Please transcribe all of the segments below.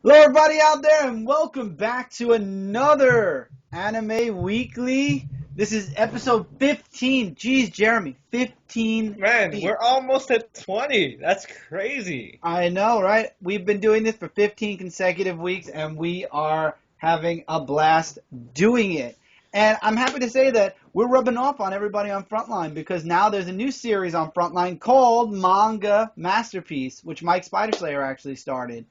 Hello, everybody out there, and welcome back to another Anime Weekly. This is episode 15. Jeez, Jeremy, 15 Man, weeks. we're almost at 20. That's crazy. I know, right? We've been doing this for 15 consecutive weeks, and we are having a blast doing it. And I'm happy to say that we're rubbing off on everybody on Frontline because now there's a new series on Frontline called Manga Masterpiece, which Mike Spiderslayer actually started.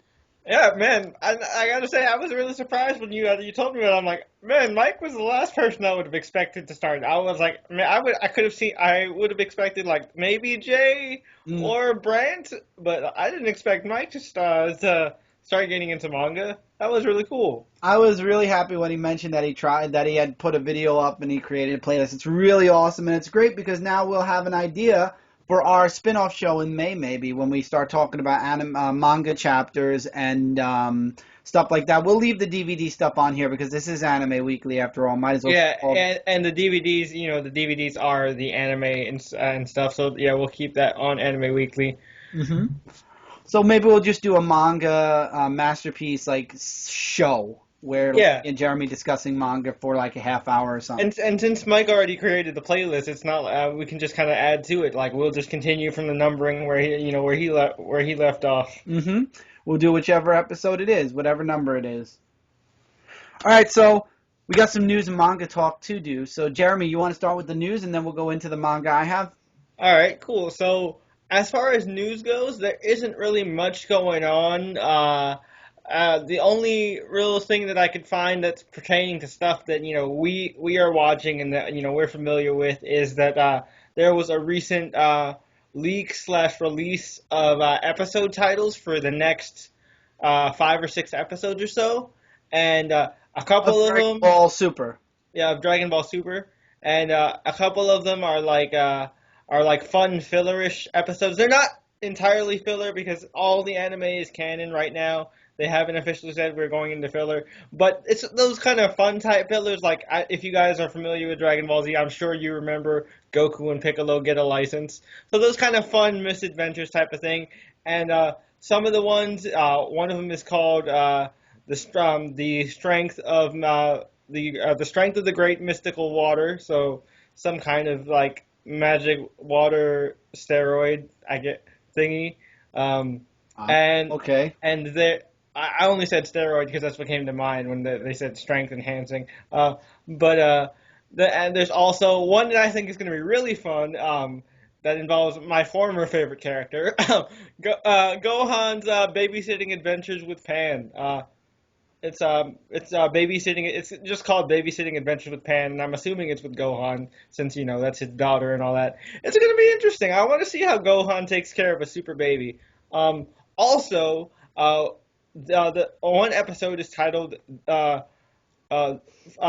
Yeah, man, I gotta say, I was really surprised when you told me that. I'm like, man, Mike was the last person I would have expected to start. I was like, man, I would have expected like maybe Jay Mm. or Brant, but I didn't expect Mike to start getting into manga. That was really cool. I was really happy when he mentioned that he had put a video up and he created a playlist. It's really awesome and it's great because now we'll have an idea for our spin-off show in May maybe when we start talking about manga chapters and stuff like that. We'll leave the DVD stuff on here because this is Anime Weekly after all. Might as well Yeah, keep all. and the DVDs, the DVDs are the anime and stuff. So yeah, we'll keep that on Anime Weekly. Hmm. So maybe we'll just do a manga masterpiece like show where it'll Yeah. be Jeremy discussing manga for like a half hour or something. And since Mike already created the playlist, it's not we can just kind of add to it. Like we'll just continue from the numbering where he left off. Hmm. We'll do whichever episode it is, whatever number it is. All right, so we got some news and manga talk to do. So, Jeremy, you want to start with the news, and then we'll go into the manga I have? All right, cool. So as far as news goes, there isn't really much going on. The only real thing that I could find that's pertaining to stuff that we are watching and that we're familiar with is that there was a recent leak slash release of episode titles for the next 5 or 6 episodes or so, and a Of couple of Dragon them, Ball Super. yeah, of Dragon Ball Super, and a couple of them are like fun fillerish episodes. They're not entirely filler because all the anime is canon right now. They haven't officially said we're going into filler, but it's those kind of fun type fillers. Like if you guys are familiar with Dragon Ball Z, I'm sure you remember Goku and Piccolo get a license. So those kind of fun misadventures type of thing. And some of the ones, one of them is called the strength of the strength of the great mystical water. So some kind of like magic water steroid I get thingy. Um, and Okay. and there I only said steroid because that's what came to mind when they said strength enhancing. And there's also one that I think is going to be really fun. That involves my former favorite character, Gohan's babysitting adventures with Pan. It's babysitting. It's just called Babysitting Adventures with Pan, and I'm assuming it's with Gohan since that's his daughter and all that. It's gonna be interesting. I want to see how Gohan takes care of a super baby. Also, the one episode is titled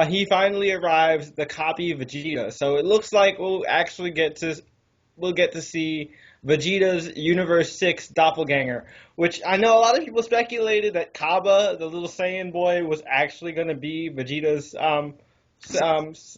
"He Finally Arrives, the Copy of Vegeta." So it looks like we'll get to see Vegeta's Universe 6 doppelganger, which I know a lot of people speculated that Kaba, the little Saiyan boy, was actually going to be Vegeta's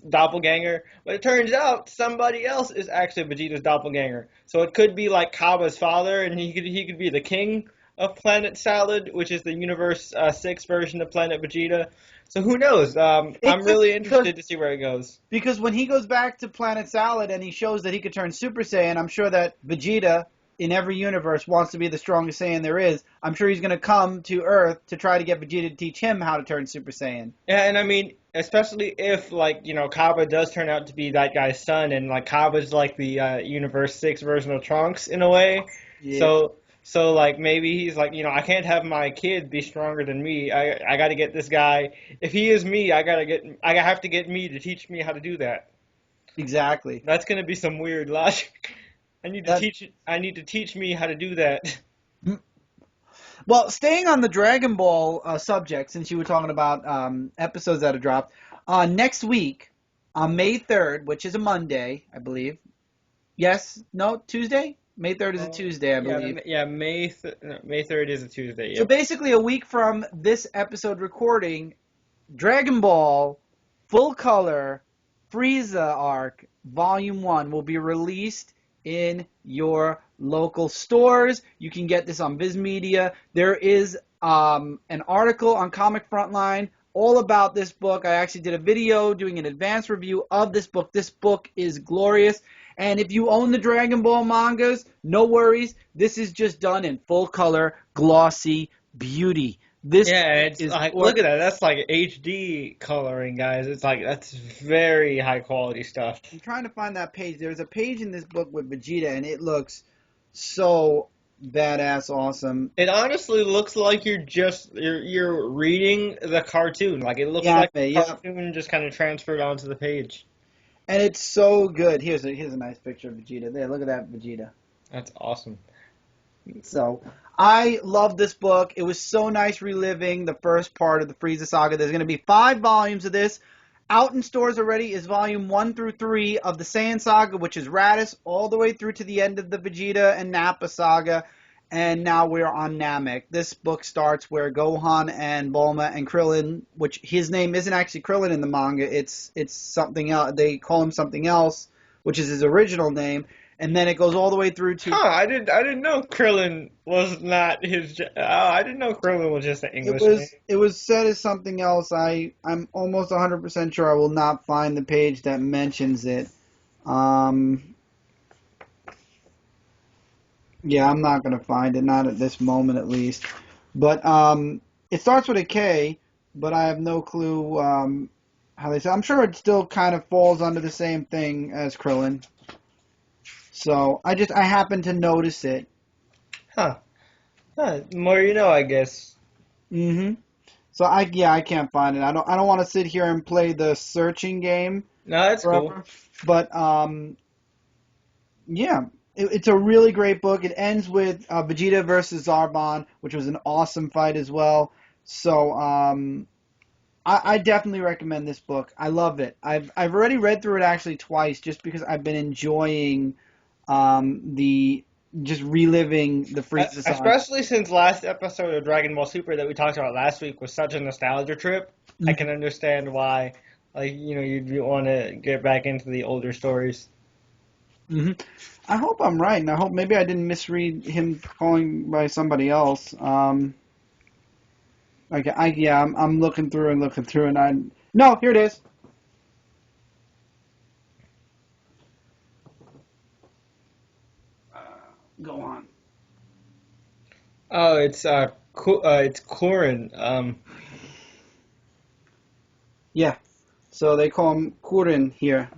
doppelganger, but it turns out somebody else is actually Vegeta's doppelganger. So it could be like Kaba's father, and he could be the king of Planet Salad, which is the Universe 6 version of Planet Vegeta. So who knows? It I'm could really because interested to see where it goes. because when he goes back to Planet Salad and he shows that he could turn Super Saiyan, I'm sure that Vegeta in every universe wants to be the strongest Saiyan there is. I'm sure he's going to come to Earth to try to get Vegeta to teach him how to turn Super Saiyan. Yeah, and I mean, especially if like Kaba does turn out to be that guy's son, and like Kaba's like the Universe 6 version of Trunks in a way. Yeah. So like maybe he's like I can't have my kid be stronger than me. I got to get this guy. If he is me, I have to get me to teach me how to do that. Exactly. That's gonna be some weird logic. That I need to teach me how to do that. Well, staying on the Dragon Ball subject, since you were talking about episodes that have dropped, next week on May 3rd, which is a Monday, I believe. Yes? No? Tuesday? May 3rd is a Tuesday, I Yeah, believe. May 3rd is a Tuesday. So Yep. basically, a week from this episode recording, Dragon Ball Full Color Frieza Arc Volume 1 will be released in your local stores. You can get this on Viz Media. There is an article on Comic Frontline all about this book. I actually did a video doing an advanced review of this book. This book is glorious. And if you own the Dragon Ball mangas, no worries. This is just done in full color, glossy beauty. This Yeah, it's is like, look at that. That's like HD coloring, guys. It's like, that's very high quality stuff. I'm trying to find that page. There's a page in this book with Vegeta, and it looks so badass awesome. It honestly looks like you're reading the cartoon. Like, it looks Yeah, like the yeah. cartoon just kind of transferred onto the page. And it's so good. Here's a nice picture of Vegeta. There, look at that Vegeta. That's awesome. So I love this book. It was so nice reliving the first part of the Frieza saga. There's going to be 5 volumes of this. Out in stores already is volume 1 through 3 of the Saiyan saga, which is Raditz, all the way through to the end of the Vegeta and Nappa saga. And now we're on Namek. This book starts where Gohan and Bulma and Krillin, which his name isn't actually Krillin in the manga, it's something else. They call him something else, which is his original name. And then it goes all the way through to... I didn't know Krillin was not his... I didn't know Krillin was just an English name. It was said as something else. I'm almost 100% sure I will not find the page that mentions it. Yeah, I'm not going to find it, not at this moment at least. But it starts with a K, but I have no clue how they say. I'm sure it still kind of falls under the same thing as Krillin. So I happened to notice it. Huh. More you know, I guess. Mm-hmm. So I can't find it. I don't want to sit here and play the searching game. No, that's forever. cool. But yeah, it's a really great book. It ends with Vegeta versus Zarbon, which was an awesome fight as well. So I definitely recommend this book. I love it. I've already read through it actually twice, just because I've been enjoying just reliving the Frieza saga. Especially since last episode of Dragon Ball Super that we talked about last week was such a nostalgia trip. Mm-hmm. I can understand why, you'd want to get back into the older stories. Mm-hmm. I hope I'm right, and I hope maybe I didn't misread him calling by somebody else. I'm looking through, and no, here it is. Go on. Oh, it's Korin. Yeah, so they call him Kurin here,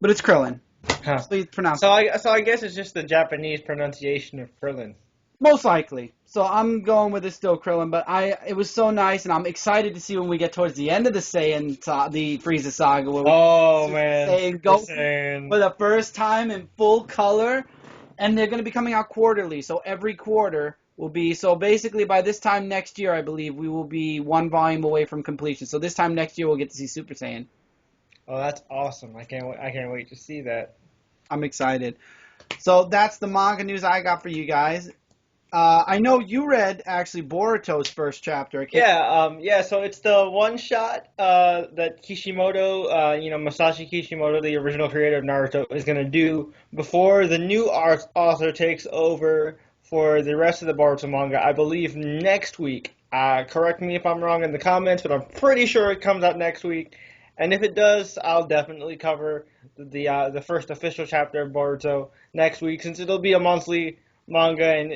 but it's Krillin. Huh. Please pronounce. So I guess it's just the Japanese pronunciation of Krillin. Most likely. So I'm going with it's still Krillin, but it was so nice, and I'm excited to see when we get towards the end of the the Frieza saga. Where Saiyan go for the first time in full color, and they're going to be coming out quarterly. So every quarter will be. So basically, by this time next year, I believe we will be 1 volume away from completion. So this time next year, we'll get to see Super Saiyan. Oh, that's awesome! I can't wait to see that. I'm excited. So that's the manga news I got for you guys. I know you read, actually, Boruto's first chapter. Yeah, so it's the one-shot that Kishimoto, Masashi Kishimoto, the original creator of Naruto, is going to do before the new author takes over for the rest of the Boruto manga, I believe next week. Correct me if I'm wrong in the comments, but I'm pretty sure it comes out next week. And if it does, I'll definitely cover the first official chapter of Boruto next week, since it'll be a monthly manga, and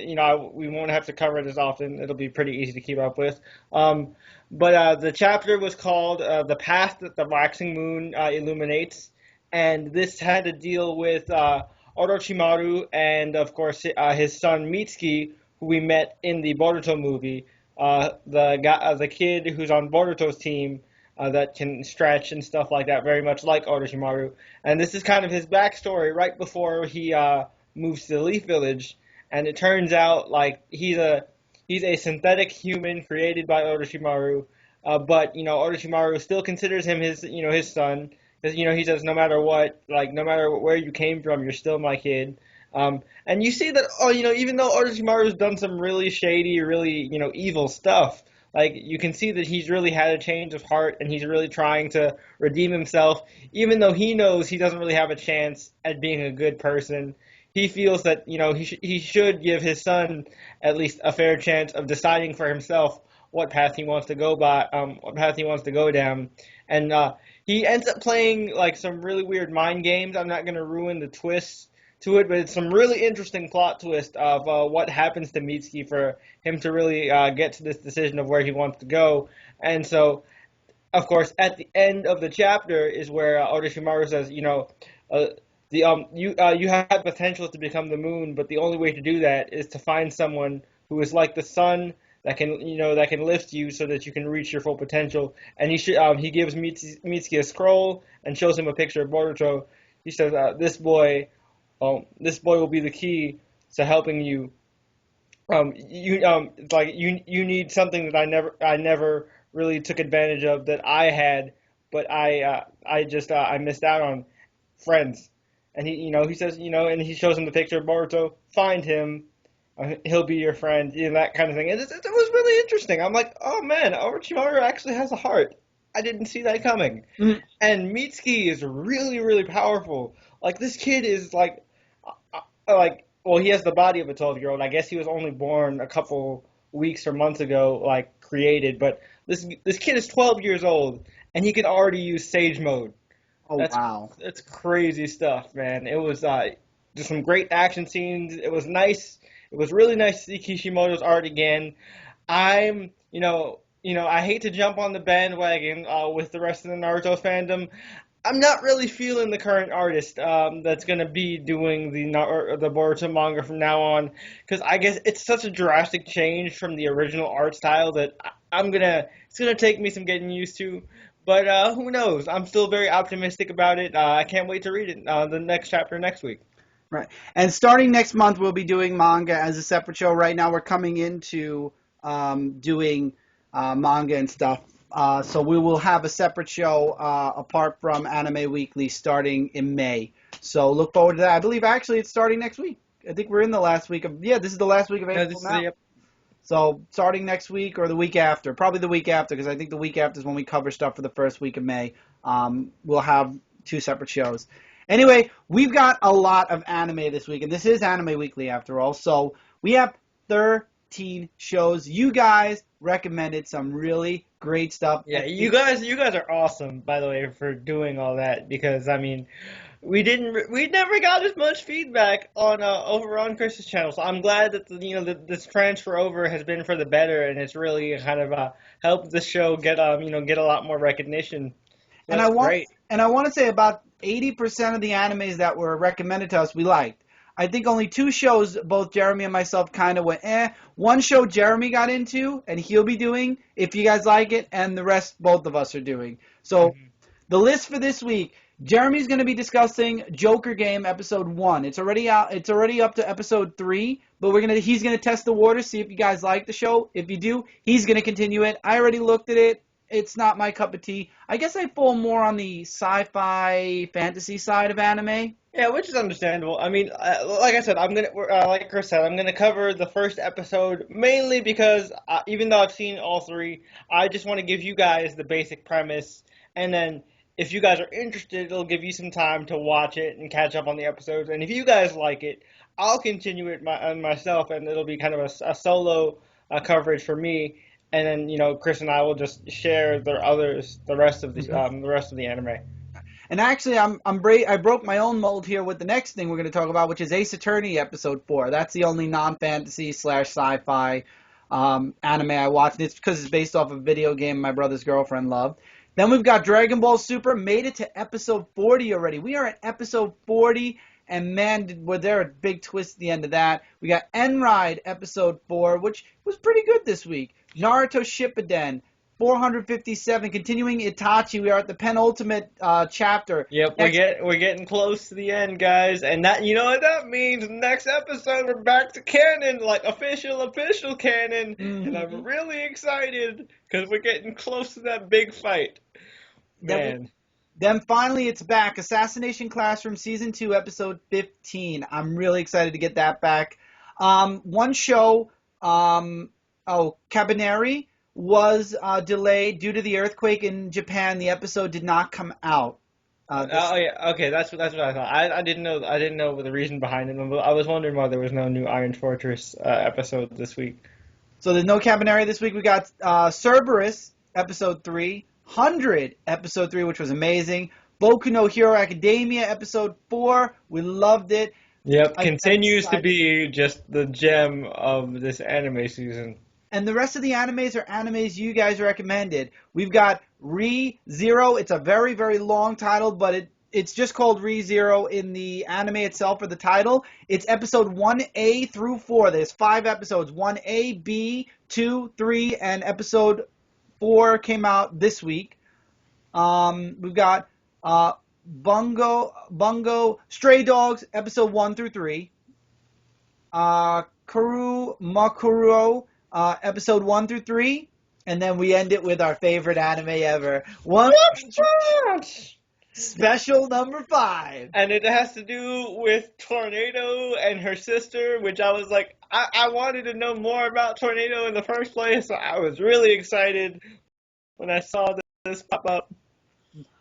we won't have to cover it as often. It'll be pretty easy to keep up with. But the chapter was called "The Path That the Waxing Moon Illuminates," and this had to deal with Orochimaru and, of course, his son Mitsuki, who we met in the Boruto movie. The kid who's on Boruto's team. That can stretch and stuff like that, very much like Orochimaru. And this is kind of his backstory right before he moves to the Leaf Village. And it turns out like he's a synthetic human created by Orochimaru, but Orochimaru still considers him his son, because he says no matter what, no matter where you came from, you're still my kid. And you see that even though Orochimaru's done some really shady, really evil stuff. You can see that he's really had a change of heart, and he's really trying to redeem himself, even though he knows he doesn't really have a chance at being a good person. he feels that he should give his son at least a fair chance of deciding for himself what path he wants to go what path he wants to go down, and he ends up playing like some really weird mind games. I'm not going to ruin the twists to it, but it's some really interesting plot twist of what happens to Mitsuki for him to really get to this decision of where he wants to go, and so. Of course, at the end of the chapter is where Orochimaru says, uh, you have potential to become the moon, but the only way to do that is to find someone who is like the sun that can lift you so that you can reach your full potential. And he gives Mitsuki a scroll and shows him a picture of Boruto. He says, this boy will be the key to helping you. You need something that I never really took advantage of that I had, but I missed out on friends. And he says, and he shows him the picture of Boruto. Find him, he'll be your friend, that kind of thing. And it was really interesting. I'm like, oh man, Orochimaru actually has a heart. I didn't see that coming. Mm. And Mitsuki is really, really powerful. Like this kid is well, he has the body of a 12-year-old. I guess he was only born a couple weeks or months ago, created. But this kid is 12 years old, and he can already use Sage Mode. Oh, wow. That's crazy stuff, man. It was just some great action scenes. It was nice. It was really nice to see Kishimoto's art again. I hate to jump on the bandwagon with the rest of the Naruto fandom. I'm not really feeling the current artist that's going to be doing the Boruto manga from now on, because I guess it's such a drastic change from the original art style that it's gonna take me some getting used to. But who knows? I'm still very optimistic about it. I can't wait to read it, the next chapter next week. Right. And starting next month, we'll be doing manga as a separate show. Right now, we're coming into doing manga and stuff. So we will have a separate show apart from Anime Weekly starting in May. So look forward to that. I believe actually it's starting next week. I think we're in the last week of this is the last week of April now. Yep. So starting next week or the week after, probably the week after, because I think the week after is when we cover stuff for the first week of May. We'll have 2 separate shows. Anyway, we've got a lot of anime this week, and this is Anime Weekly after all. So we have 13 shows. You guys recommended some really great stuff. Yeah, you guys are awesome, by the way, for doing all that, because I mean, we never got as much feedback on over on Chris's channel. So I'm glad that this transfer over has been for the better, and it's really kind of helped the show get get a lot more recognition. So and I want to say about 80% of the animes that were recommended to us we liked. I think only 2 shows, both Jeremy and myself, kind of went eh. One show Jeremy got into, and he'll be doing, if you guys like it, and the rest both of us are doing. So the list for this week, Jeremy's going to be discussing Joker Game Episode 1. It's already out. It's already up to Episode 3, but he's going to test the water, see if you guys like the show. If you do, he's going to continue it. I already looked at it. It's not my cup of tea. I guess I fall more on the sci-fi fantasy side of anime. Yeah, which is understandable. I mean, like I said, like Chris said, I'm gonna cover the first episode mainly because even though I've seen all 3, I just want to give you guys the basic premise, and then if you guys are interested, it'll give you some time to watch it and catch up on the episodes. And if you guys like it, I'll continue it myself, and it'll be kind of a solo coverage for me. And then Chris and I will just share the rest of the anime. And actually, I broke my own mold here with the next thing we're going to talk about, which is Ace Attorney Episode 4. That's the only non-fantasy / sci-fi anime I watch. And it's because it's based off a video game my brother's girlfriend loved. Then we've got Dragon Ball Super, made it to Episode 40 already. We are at Episode 40, and man, was there a big twist at the end of that. We got Endride Episode 4, which was pretty good this week. Naruto Shippuuden, 457, continuing Itachi. We are at the penultimate chapter. Yep, we're getting close to the end, guys, and that what that means. Next episode, we're back to canon, like official canon, and I'm really excited because we're getting close to that big fight. Man. Then finally, it's back. Assassination Classroom Season 2, Episode 15. I'm really excited to get that back. One show, Cabaneri, was delayed due to the earthquake in Japan. The episode did not come out. This Oh yeah, okay, that's what I thought. I didn't know the reason behind it. But I was wondering why there was no new Iron Fortress episode this week. So there's no Cabaneri this week. We got Cerberus episode 3, 100 episode 3, which was amazing. Boku no Hero Academia episode 4, we loved it. Yep, I'm continues to excited. be just the gem of this anime season. And the rest of the animes are animes you guys recommended. We've got Re Zero. It's a very, very long title, but it's just called Re Zero in the anime itself for the title. It's episode 1A through 4. There's 5 episodes. 1A, B, 2, 3, and episode 4 came out this week. We've got Bungou, Stray Dogs, episode 1 through 3. Kuromukuro, episode 1 through 3, and then we end it with our favorite anime ever, One Punch! Special number 5. And it has to do with Tornado and her sister, which I was like, I wanted to know more about Tornado in the first place, so I was really excited when I saw this pop up.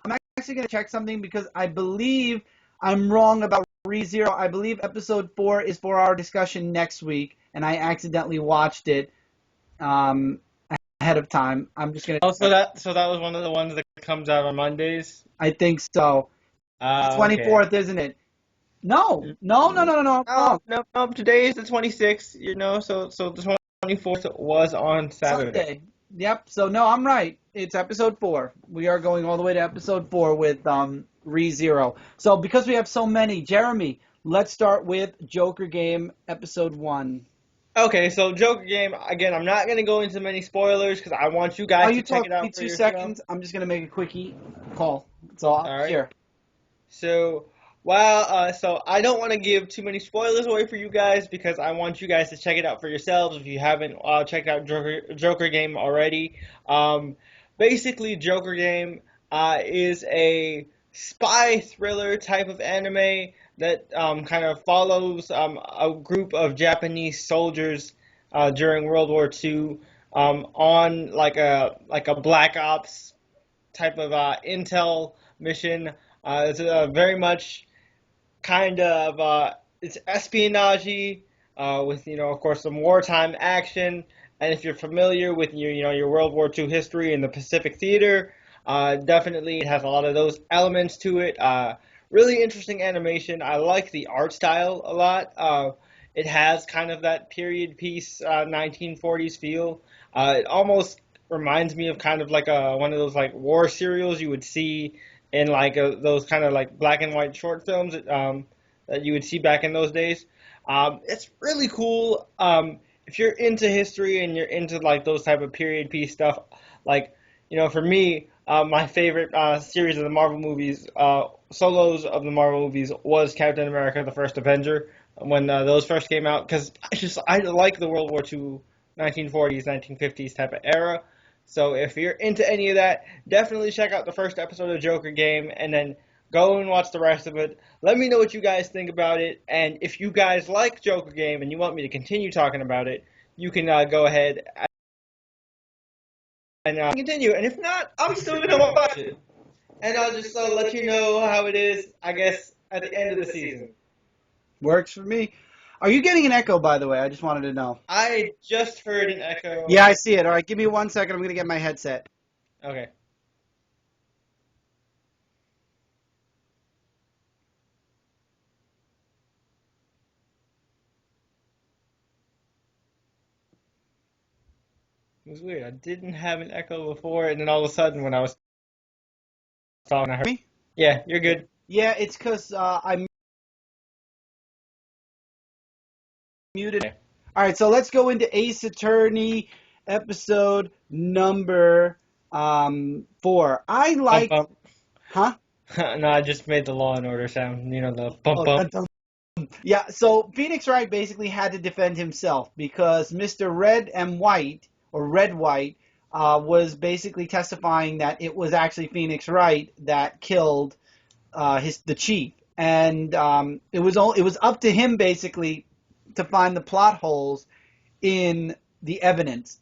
I'm actually going to check something because I believe I'm wrong about ReZero. I believe episode 4 is for our discussion next week, and I accidentally watched it ahead of time. I'm just going to... Oh, so that was one of the ones that comes out on Mondays? I think so. It's 24th, Okay. isn't it? No. Oh, no, today is the 26th, so the 24th was on Saturday. Sunday. Yep. So no, I'm right. It's episode 4. We are going all the way to episode 4 with ReZero. So because we have so many, Jeremy, let's start with Joker Game episode 1. Okay, so Joker Game, again, I'm not going to go into many spoilers because I want you guys to check it out for 2 yourself. seconds. I'm just going to make a quickie call. So All right. here. So, so I don't want to give too many spoilers away for you guys because I want you guys to check it out for yourselves if you haven't checked out Joker Game already. Basically, Joker Game is a spy thriller type of anime that kind of follows a group of Japanese soldiers during World War II on like a Black Ops type of intel mission. It's very much kind of it's espionage with of course some wartime action. And if you're familiar with your World War II history in the Pacific Theater, definitely it has a lot of those elements to it. Really interesting animation. I like the art style a lot. It has kind of that period piece 1940s feel. It almost reminds me of kind of like one of those like war serials you would see in like those kind of like black and white short films that you would see back in those days. It's really cool. If you're into history and you're into like those type of period piece stuff, like for me, my favorite series of the Marvel movies, solos of the Marvel movies, was Captain America: The First Avenger when those first came out because I like the World War II, 1940s, 1950s type of era. So if you're into any of that, definitely check out the first episode of Joker Game and then go and watch the rest of it. Let me know what you guys think about it. And if you guys like Joker Game and you want me to continue talking about it, you can go ahead and continue. And if not, I'm still going to watch it. And I'll just let you know how it is, I guess, at the end of the season. Works for me. Are you getting an echo, by the way? I just wanted to know. I just heard an echo. Yeah, I see it. All right, give me 1 second. I'm going to get my headset. Okay. It was weird. I didn't have an echo before, and then all of a sudden, when I was talking, I heard Me? Yeah, you're good. Yeah, it's because I muted. Okay. All right, so let's go into Ace Attorney episode number 4. I like, Bump, huh? bump. No, I just made the Law and Order sound. The bump Oh, bump. yeah, so Phoenix Wright basically had to defend himself because Mr. Red and White, or Red White, was basically testifying that it was actually Phoenix Wright that killed the chief, and it was up to him basically to find the plot holes in the evidence,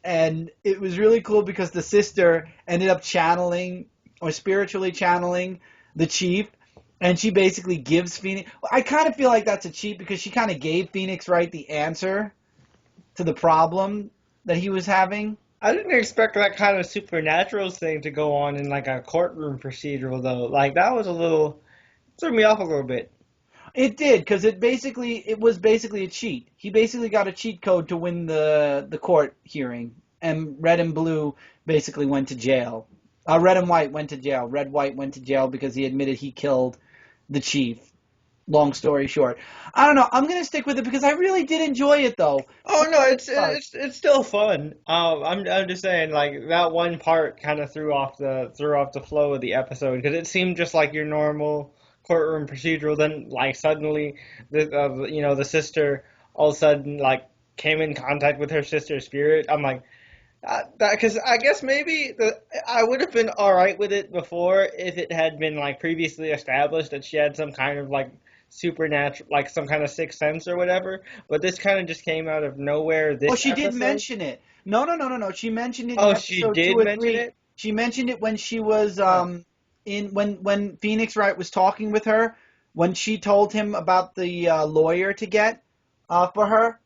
and it was really cool because the sister ended up channeling or spiritually channeling the chief, and she basically gives Phoenix. I kind of feel like that's a cheat because she kind of gave Phoenix Wright the answer to the problem that he was having. I didn't expect that kind of supernatural thing to go on in like a courtroom procedural though. Like that was a little threw me off a little bit. It did because it was basically a cheat. He basically got a cheat code to win the court hearing, and Red and Blue basically went to jail. Red and White went to jail. Red White went to jail because he admitted he killed the chief. Long story short, I don't know. I'm gonna stick with it because I really did enjoy it though. Oh no, it's still fun. I'm just saying like that one part kind of threw off the flow of the episode because it seemed just like your normal courtroom procedural. Then like suddenly the sister all of a sudden like came in contact with her sister's spirit. I'm like that because I guess maybe I would have been all right with it before if it had been like previously established that she had some kind of like supernatural, like some kind of sixth sense or whatever. But this kind of just came out of nowhere Oh, this she did episode. mention it. No, no, no, no, no. She mentioned it in Oh, she episode two did or mention three. it? She mentioned it when she was Huh. in when Phoenix Wright was talking with her when she told him about the lawyer to get for her.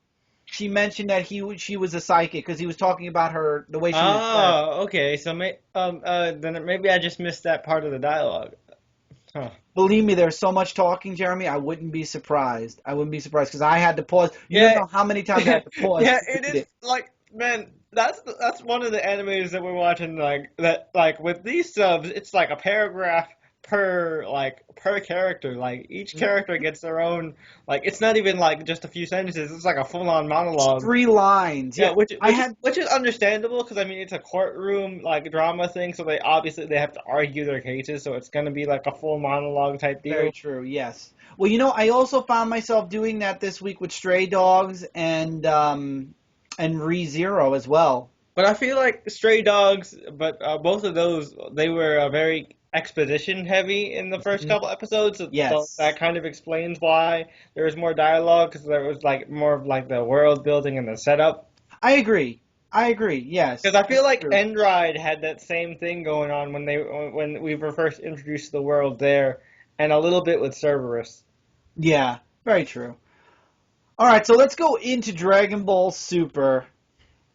She mentioned that she was a psychic because he was talking about her the way she was dressed. Oh, okay. So then maybe I just missed that part of the dialogue. Huh. Believe me, there's so much talking, Jeremy. I wouldn't be surprised. I wouldn't be surprised because I had to pause. You don't Yeah, know how many times I had to pause yeah, to it read is it. like man, that's one of the animes that we're watching like with these subs, it's like a paragraph per character. Like each character gets their own like it's not even like just a few sentences. It's like a full on It's monologue. 3 lines. Yeah, Yeah, I had which is understandable because I mean it's a courtroom like drama thing, so they obviously they have to argue their cases, so it's gonna be like a full monologue type very deal. true. Yes. Well, I also found myself doing that this week with Stray Dogs and ReZero as well. But I feel like Stray Dogs, but both of those they were very exposition heavy in the first Mhm. couple episodes, so that Yes, kind of explains why there was more dialogue because there was like more of like the world building and the setup. I agree. I agree. Because Yes, I feel that's like true. Endride had that same thing going on when we were first introduced to the world there, and a little bit with Cerberus. Yeah, very true. All right, so let's go into Dragon Ball Super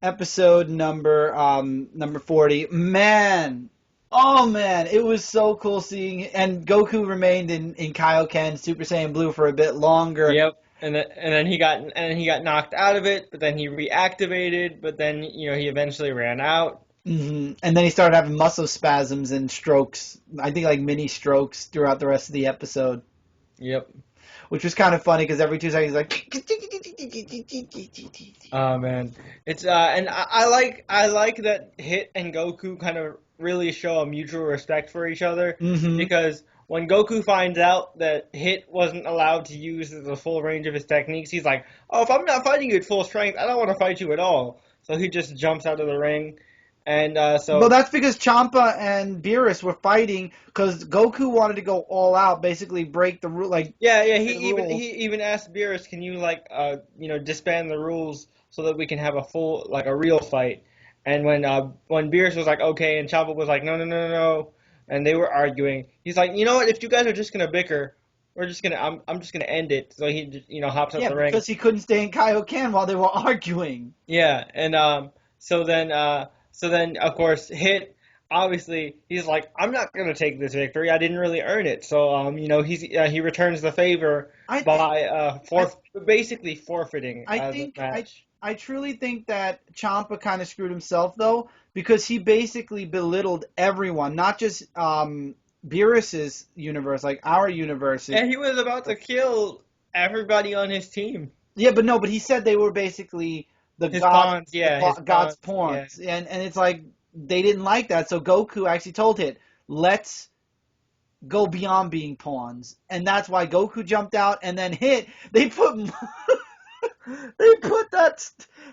episode number 40. Man, oh man, it was so cool seeing and Goku remained in Kaioken Super Saiyan Blue for a bit longer. Yep. And then he got knocked out of it, but then he reactivated, but then he eventually ran out. And then he started having muscle spasms and strokes. I think like mini strokes throughout the rest of the episode, Yep. which was kind of funny because every 2 seconds like Oh man, it's and I like that Hit and Goku kind of really show a mutual respect for each other hmm because when Goku finds out that Hit wasn't allowed to use the full range of his techniques, he's like, "Oh, if I'm not fighting you at full strength, I don't want to fight you at all." So he just jumps out of the ring, and Well, that's because Champa and Beerus were fighting because Goku wanted to go all out, basically break the rule, like yeah, the rules. he even asked Beerus, "Can you like disband the rules so that we can have a full like a real fight?" And when Beerus was like, "Okay," and Chopper was like, "No, no, no, no, no," and they were arguing, he's like, "You know what? If you guys are just gonna bicker, I'm just gonna end it." So he just, hops out Yeah, the ring. because he couldn't stay in Kaioken while they were arguing. Yeah, and so then of course Hit obviously he's like I'm not gonna take this victory. I didn't really earn it. So he returns the favor I think, by I, basically forfeiting I the think, match. I truly think that Champa kind of screwed himself though, because he basically belittled everyone, not just Beerus's universe, like our universes. And he was about to kill everybody on his team. Yeah, but no, but he said they were basically His pawns, yeah, his God's pawns, yeah. pawns, and it's like they didn't like that. So Goku actually told Hit, "Let's go beyond being pawns," and that's why Goku jumped out and then Hit. They put they put that.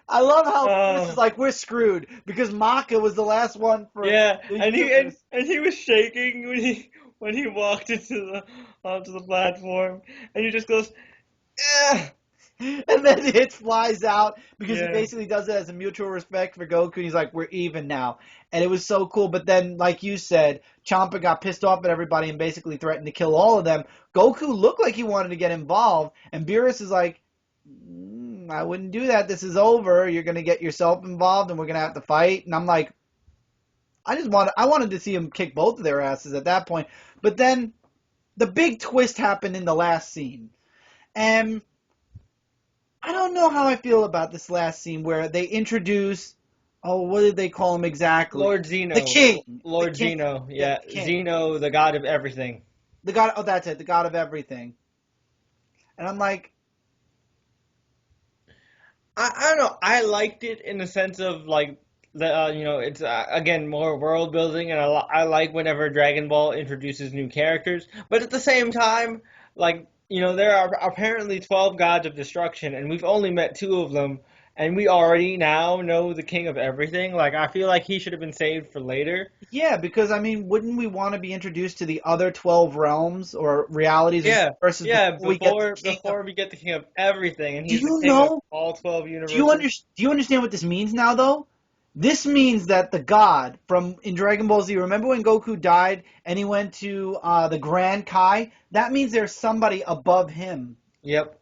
I love how Beerus is Oh, like, "We're screwed," because Maka was the last one for yeah, the and universe. he was shaking when he walked into the onto the platform, and he just goes, "Eh." And then it flies out because he Yeah. basically does it as a mutual respect for Goku. And he's like, we're even now. And it was so cool. But then, like you said, Champa got pissed off at everybody and basically threatened to kill all of them. Goku looked like he wanted to get involved. And Beerus is like, I wouldn't do that. This is over. You're going to get yourself involved and we're going to have to fight. And I'm like, I wanted to see him kick both of their asses at that point. But then the big twist happened in the last scene. And I don't know how I feel about this last scene where they introduce, oh, what did they call him exactly? Lord The Zeno. king. The Lord king. Zeno. Yeah, Yeah. the king. Zeno, the god of everything. The god, oh, that's it. The god of everything. And I'm like, I don't know. I liked it in the sense of like it's again more world building, and I like whenever Dragon Ball introduces new characters. But at the same time, like there are apparently 12 gods of destruction, and we've only met two of them, and we already now know the king of everything. Like I feel like he should have been saved for later. yeah, because I mean, wouldn't we want to be introduced to the other 12 realms or realities or Yeah, universes yeah. before we get the king of. Before we get the king of everything, and Do he's the you king of know? all 12 Do you universes. do you understand what this means now, though? This means that the god from in Dragon Ball Z. Remember when Goku died and he went to the Grand Kai? That means there's somebody above him. Yep.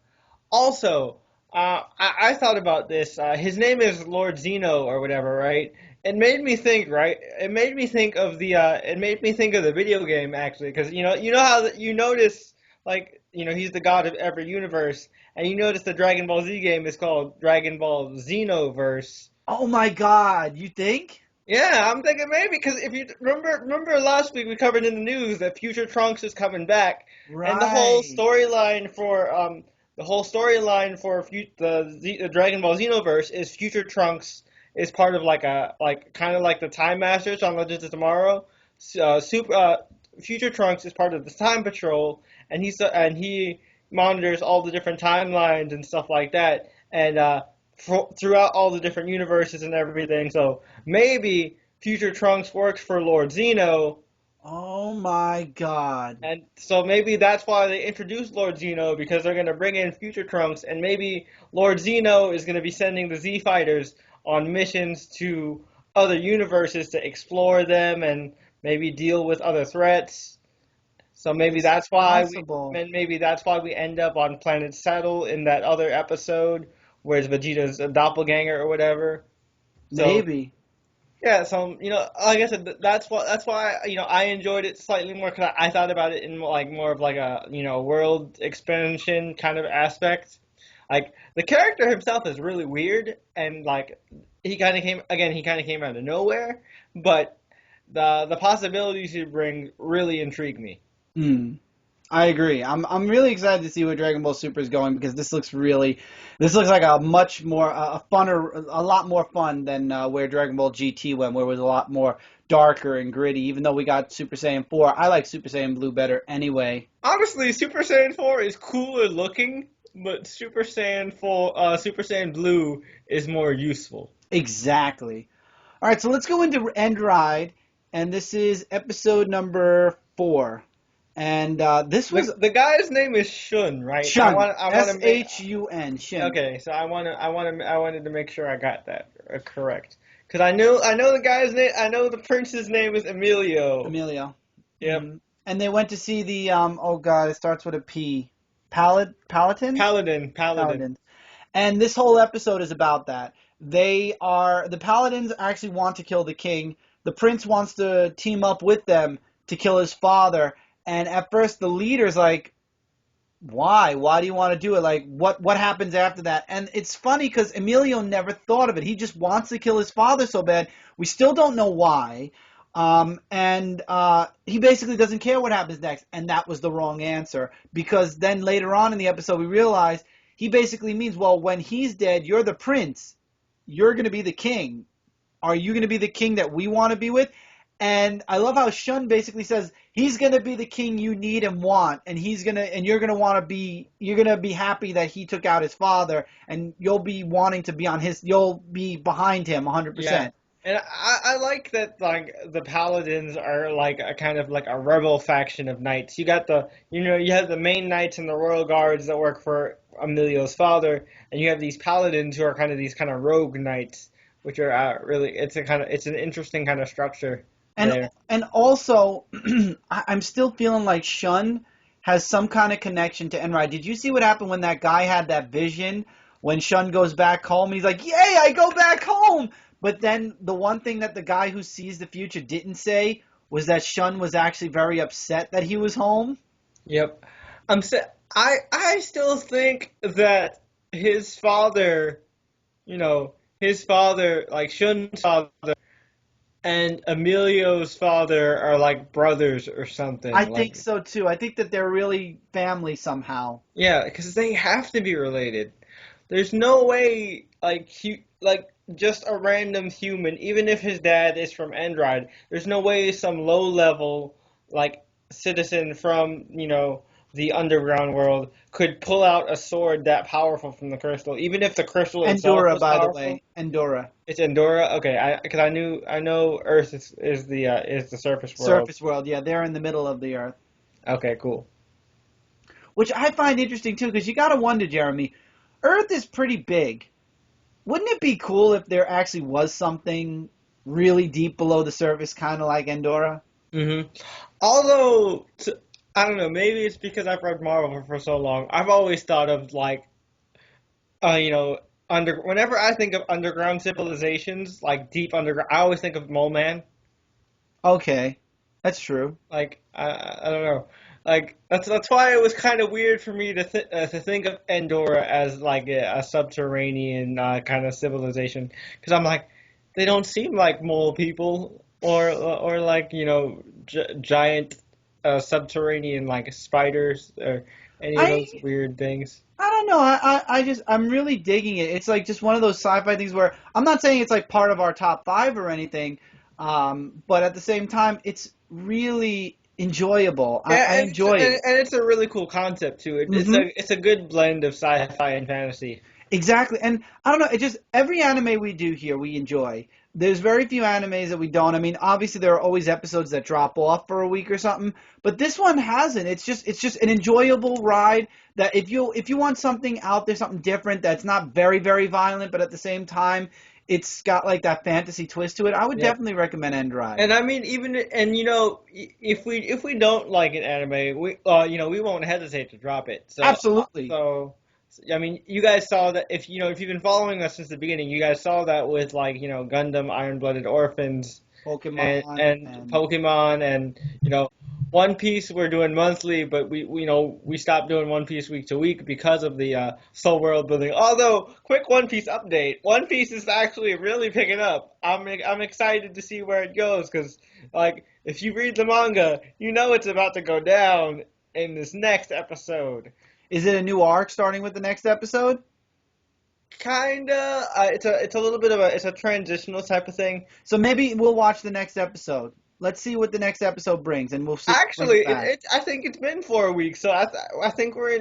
Also, I thought about this. His name is Lord Zeno or whatever, right? It made me think, right? It made me think of the. It made me think of the video game actually, because you know how you notice, like, he's the god of every universe, and you notice the Dragon Ball Z game is called Dragon Ball Xenoverse. Oh my God! You think? Yeah, I'm thinking maybe because if you remember last week we covered in the news that Future Trunks is coming back, and Right. the whole storyline for the Dragon Ball Xenoverse is Future Trunks is part of like kind of like the Time Masters on Legends of Tomorrow. Super Future Trunks is part of the Time Patrol, and he monitors all the different timelines and stuff like that, and throughout all the different universes and everything. So maybe Future Trunks works for Lord Zeno, Oh my God. and so maybe that's why they introduced Lord Zeno because they're going to bring in Future Trunks, and maybe Lord Zeno is going to be sending the Z Fighters on missions to other universes to explore them and maybe deal with other threats. So maybe This is that's why possible. maybe that's why we end up on Planet Settle in that other episode, whereas Vegeta's a doppelganger or whatever. So Maybe. yeah, so like I said, that's why I enjoyed it slightly more because I thought about it in like more of like a world expansion kind of aspect. Like the character himself is really weird and like he kind of came out of nowhere, but the possibilities he brings really intrigue me. Hmm. I agree. I'm really excited to see where Dragon Ball Super is going because this looks like a much more a funner a lot more fun than where Dragon Ball GT went, where it was a lot more darker and gritty. Even though we got Super Saiyan 4, I like Super Saiyan Blue better anyway. Honestly, Super Saiyan 4 is cooler looking, but Super Saiyan Blue is more useful. Exactly. All right, so let's go into Endride, and this is episode number 4, and this was The guy's name is Shun, right? Shun, I want to make Shun, Shin, okay. So I wanted to make sure I got that correct because I know the guy's name. I know the prince's name is Emilio. Emilio. Yep, And they went to see the oh god, it starts with a P. Palatins? Paladin. Paladins. And this whole episode is about that. The Paladins actually want to kill the king. The prince wants to team up with them to kill his father. And at first the leader's like, why? Why do you want to do it? Like, what happens after that? And it's funny because Emilio never thought of it. He just wants to kill his father so bad. We still don't know why. And he basically doesn't care what happens next. And that was the wrong answer. Because then later on in the episode, we realize he basically means, well, when he's dead, you're the prince. You're going to be the king. Are you going to be the king that we want to be with? And I love how Shun basically says he's going to be the king you need and want, and you're going to want to be, you're going to be happy that he took out his father, and you'll be wanting to be you'll be behind him Yeah, 100%. and I like that like the paladins are like a kind of like a rebel faction of knights. You got you have the main knights and the royal guards that work for Emilio's father, and you have these paladins who are kind of these kind of rogue knights, which are really it's an interesting kind of structure And there. and also, I'm still feeling like Shun has some kind of connection to Enride. Did you see what happened when that guy had that vision? When Shun goes back home, he's like, "Yay, I go back home!" But then the one thing that the guy who sees the future didn't say was that Shun was actually very upset that he was home. Yep. I still think that his father, you know, his father, like Shun's father and Emilio's father are like brothers or I something. think Like, so too. I think that they're really family somehow. yeah, because they have to be related. There's no way, like just a random human, even if his dad is from Endride, there's no way some low level, like, citizen from, the underground world could pull out a sword that powerful from the crystal, even if the crystal itself Endura, was by the powerful. way, Endura. It's Endora. Okay, because I know Earth is the surface world. Surface world, yeah, they're in the middle of the earth. Okay, cool. Which I find interesting too, because you got to wonder, Jeremy, Earth is pretty big. Wouldn't it be cool if there actually was something really deep below the surface, kind of like Endora? hmm Although, I don't know, maybe it's because I've read Marvel for so long. I've always thought of like, you know, Whenever I think of underground civilizations, like deep underground, I always think of Mole Man. Okay, that's true. Like, I don't know, like that's why it was kind of weird for me to think of Endora as like a subterranean kind of civilization, because I'm like, they don't seem like mole people or like giant subterranean like spiders or any of I those weird things. I don't know. I'm really digging it. It's like just one of those sci-fi things where I'm not saying it's like part of our top five or anything, but at the same time, it's really enjoyable. I Yeah, enjoy it. and it's a really cool concept too. Hmm. It's a good blend of sci-fi and fantasy. Exactly. And I don't know, it just every anime we do here we enjoy. There's very few animes that we don't. I mean, obviously there are always episodes that drop off for a week or something, but this one hasn't. It's just an enjoyable ride that if you want something out there, something different that's not very very violent, but at the same time it's got like that fantasy twist to it, I would Yep. definitely recommend Endride. And I mean, if we don't like an anime, we won't hesitate to drop it. Absolutely. So I mean, you guys saw that if you've been following us since the beginning, you guys saw that with like Gundam, Iron-Blooded Orphans, Pokemon and and Pokemon, and One Piece we're doing monthly, but we stopped doing One Piece week to week because of the soul world building. Although, quick One Piece update: One Piece is actually really picking up. I'm excited to see where it goes because, like, if you read the manga, you know it's about to go down in this next episode. is it a new arc starting with the next episode? Kinda, it's a little bit of it's a transitional type of thing. So maybe we'll watch the next episode. Let's see what the next episode brings, and we'll see. Bring Actually, it back. I think it's been 4 weeks, so I think we're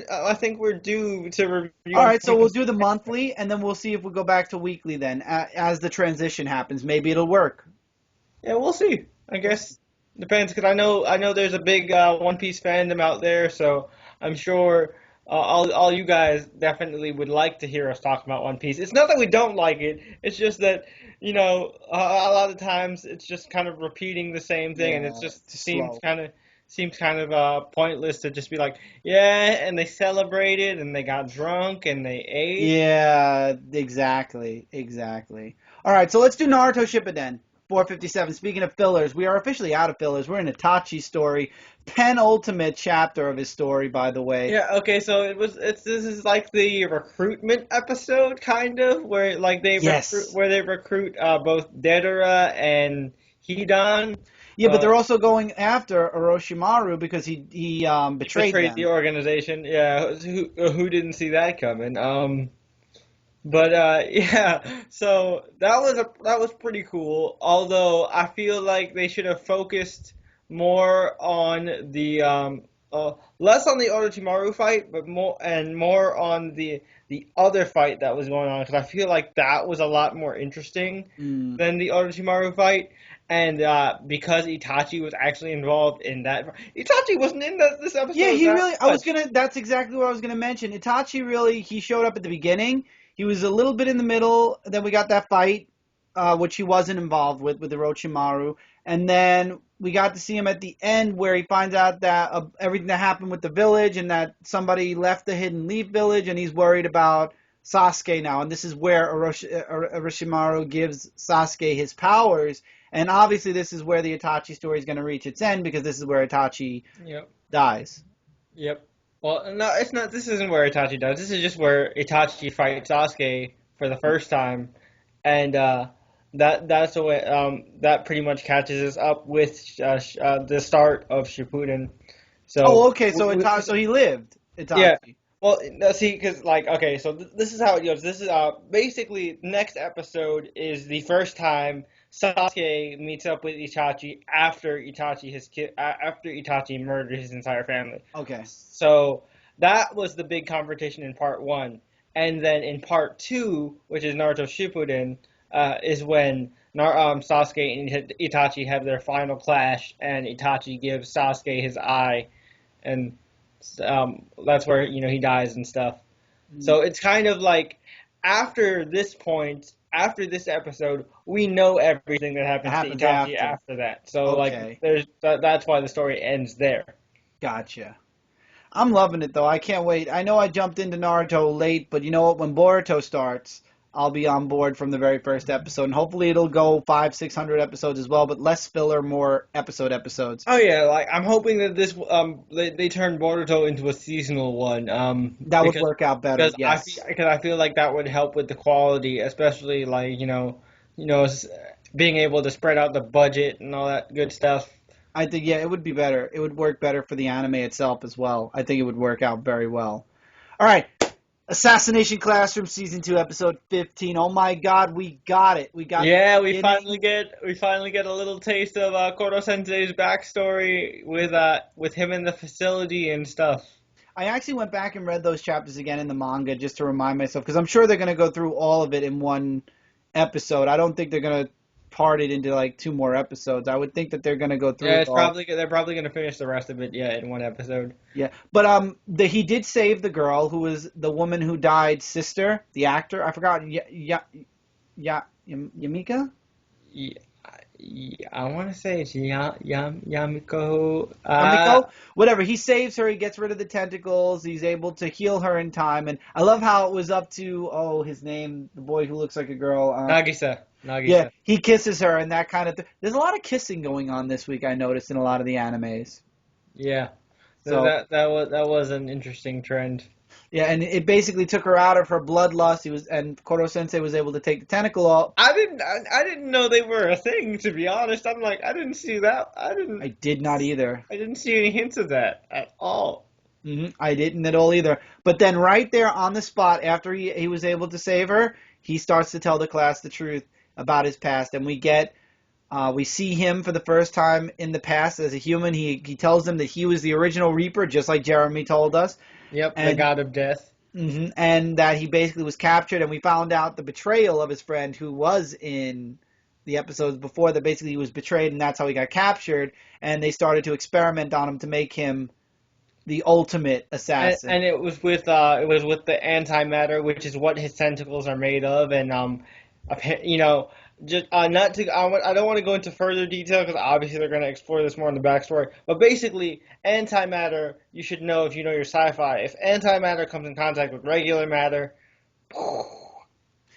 due to review All on right, so we'll Piece. do the monthly, and then we'll see if we go back to weekly. Then, as the transition happens, maybe it'll work. Yeah, we'll see. I We'll see. guess depends because I know there's a big One Piece fandom out there, so I'm sure all you guys definitely would like to hear us talk about One Piece. It's not that we don't like it; it's just that a lot of times it's just kind of repeating the same thing, and it Yeah, just too slow. seems kind of pointless to just be like, yeah, and they celebrated and they got drunk and they ate. Yeah, exactly, exactly. All right, so let's do Naruto Shippuden 457. Speaking of fillers, we are officially out of fillers. We're in Itachi's story, penultimate chapter of his story, by the way. Yeah, okay, so this is like the recruitment episode kind of where like Yes. they recruit both Dedora and Hidan. Yeah, but they're also going after Orochimaru because he He betrayed betrayed the them. organization. Yeah, who didn't see that coming? But yeah, so that was pretty cool. Although I feel like they should have focused more on the less on the Orochimaru fight, but more on the other fight that was going on because I feel like that was a lot more interesting Mm. than the Orochimaru fight. And because Itachi was actually involved in that, Itachi wasn't in this Yeah, episode he that really. much. That's exactly what I was gonna mention. Itachi really. He showed up at the beginning. He was a little bit in the middle. Then we got that fight, which he wasn't involved with Orochimaru. And then we got to see him at the end where he finds out that everything that happened with the village and that somebody left the Hidden Leaf village, and he's worried about Sasuke now. And this is where Orochimaru gives Sasuke his powers. And obviously, this is where the Itachi story is going to reach its end because this is where Itachi Yep. dies. Yep. Well, no, it's not. This isn't where Itachi does. This is just where Itachi fights Sasuke for the first time, and that's the way. That pretty much catches us up with the start of Shippuden. So, Oh, okay. So Itachi, so he lived. yeah. Itachi. Well, no, see, because like, okay, so this is how it goes. This is basically next episode is the first time Sasuke meets up with Itachi after after Itachi murdered his entire family. Okay. So that was the big confrontation in part one, and then in part two, which is Naruto Shippuden, is when Sasuke and Itachi have their final clash, and Itachi gives Sasuke his eye, and that's where he dies and stuff. So it's kind of like after this point, after this episode, we know everything that It happens to happens Itachi after. after that. So like Okay. that's why the story ends there. Gotcha. I'm loving it though. I can't wait. I know I jumped into Naruto late, but you know what? When Boruto starts, I'll be on board from the very first episode, and hopefully it'll go 500-600 episodes as well, but less filler, more episodes. Oh yeah, like I'm hoping that this they turn Boruto into a seasonal one That would because work out better. Yes. I feel like that would help with the quality, especially like being able to spread out the budget and all that good stuff. I think yeah, it would be better. It would work better for the anime itself as well. I think it would work out very well. All right. Assassination Classroom Season 2, Episode 15. Oh my god, we got it. We got the Yeah, beginning. we finally get a little taste of Koro Sensei's backstory with him in the facility and stuff. I actually went back and read those chapters again in the manga just to remind myself, because I'm sure they're going to go through all of it in one episode. I don't think they're going to part it into like two more episodes. I would think that they're going to go through Yeah, it all. they're probably gonna finish the rest of it, yeah, in one episode. Yeah, but he did save the girl who was the woman who died sister, the actor. I forgot. Yamika. Yeah, I want to say it's Yamiko. Yamiko, whatever. He saves her. He gets rid of the tentacles. He's able to heal her in time. And I love how it was up to his name, the boy who looks like a girl. Nagisa. Yeah, Nagisa. he kisses her and that kind of. There's a lot of kissing going on this week. I noticed in a lot of the animes. Yeah. So So that was an interesting trend. yeah, and it basically took her out of her bloodlust. And Koro Sensei was able to take the tentacle off. I didn't know they were a thing, to be honest. I'm like, I didn't see that. I did not either. I didn't see any hints of that at all. I didn't at all either. But then right there on the spot, after he was able to save her, he starts to tell the class the truth about his past, and we see him for the first time in the past as a human. He tells them that he was the original Reaper, just like Jeremy told us, Yep, the and god of death. and that he basically was captured. And we found out the betrayal of his friend, who was in the episodes before, that basically he was betrayed, and that's how he got captured. And they started to experiment on him to make him the ultimate assassin. And it was with the antimatter, which is what his tentacles are made of, and just not to I don't want to go into further detail because obviously they're going to explore this more in the backstory. But basically, antimatter, you should know if you know your sci-fi. If antimatter comes in contact with regular matter,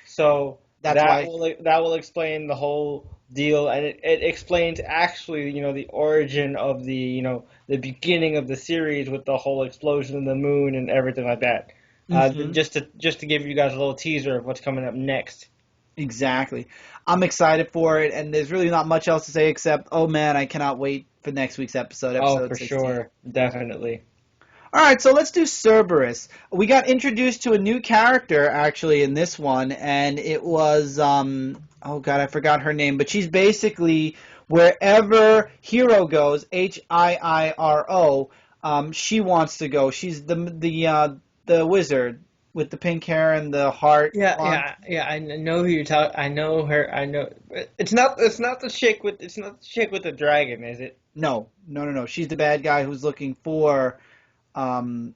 so That's why. that will explain the whole deal, and it explains actually the origin of the beginning of the series with the whole explosion of the moon and everything like that. hmm Just to give you guys a little teaser of what's coming up next. Exactly. I'm excited for it, and there's really not much else to say except, oh man, I cannot wait for next week's episode, Oh, episode for 16. sure, definitely. All right, so let's do Cerberus. We got introduced to a new character actually in this one, and it was oh god, I forgot her name, but she's basically wherever Hiro goes, Hiiro, she wants to go. She's the wizard. with the pink hair and the heart Yeah, on. I know who you're talking. I know her. I know. It's not the chick with the dragon, is it? No, no, no, no. She's the bad guy who's looking um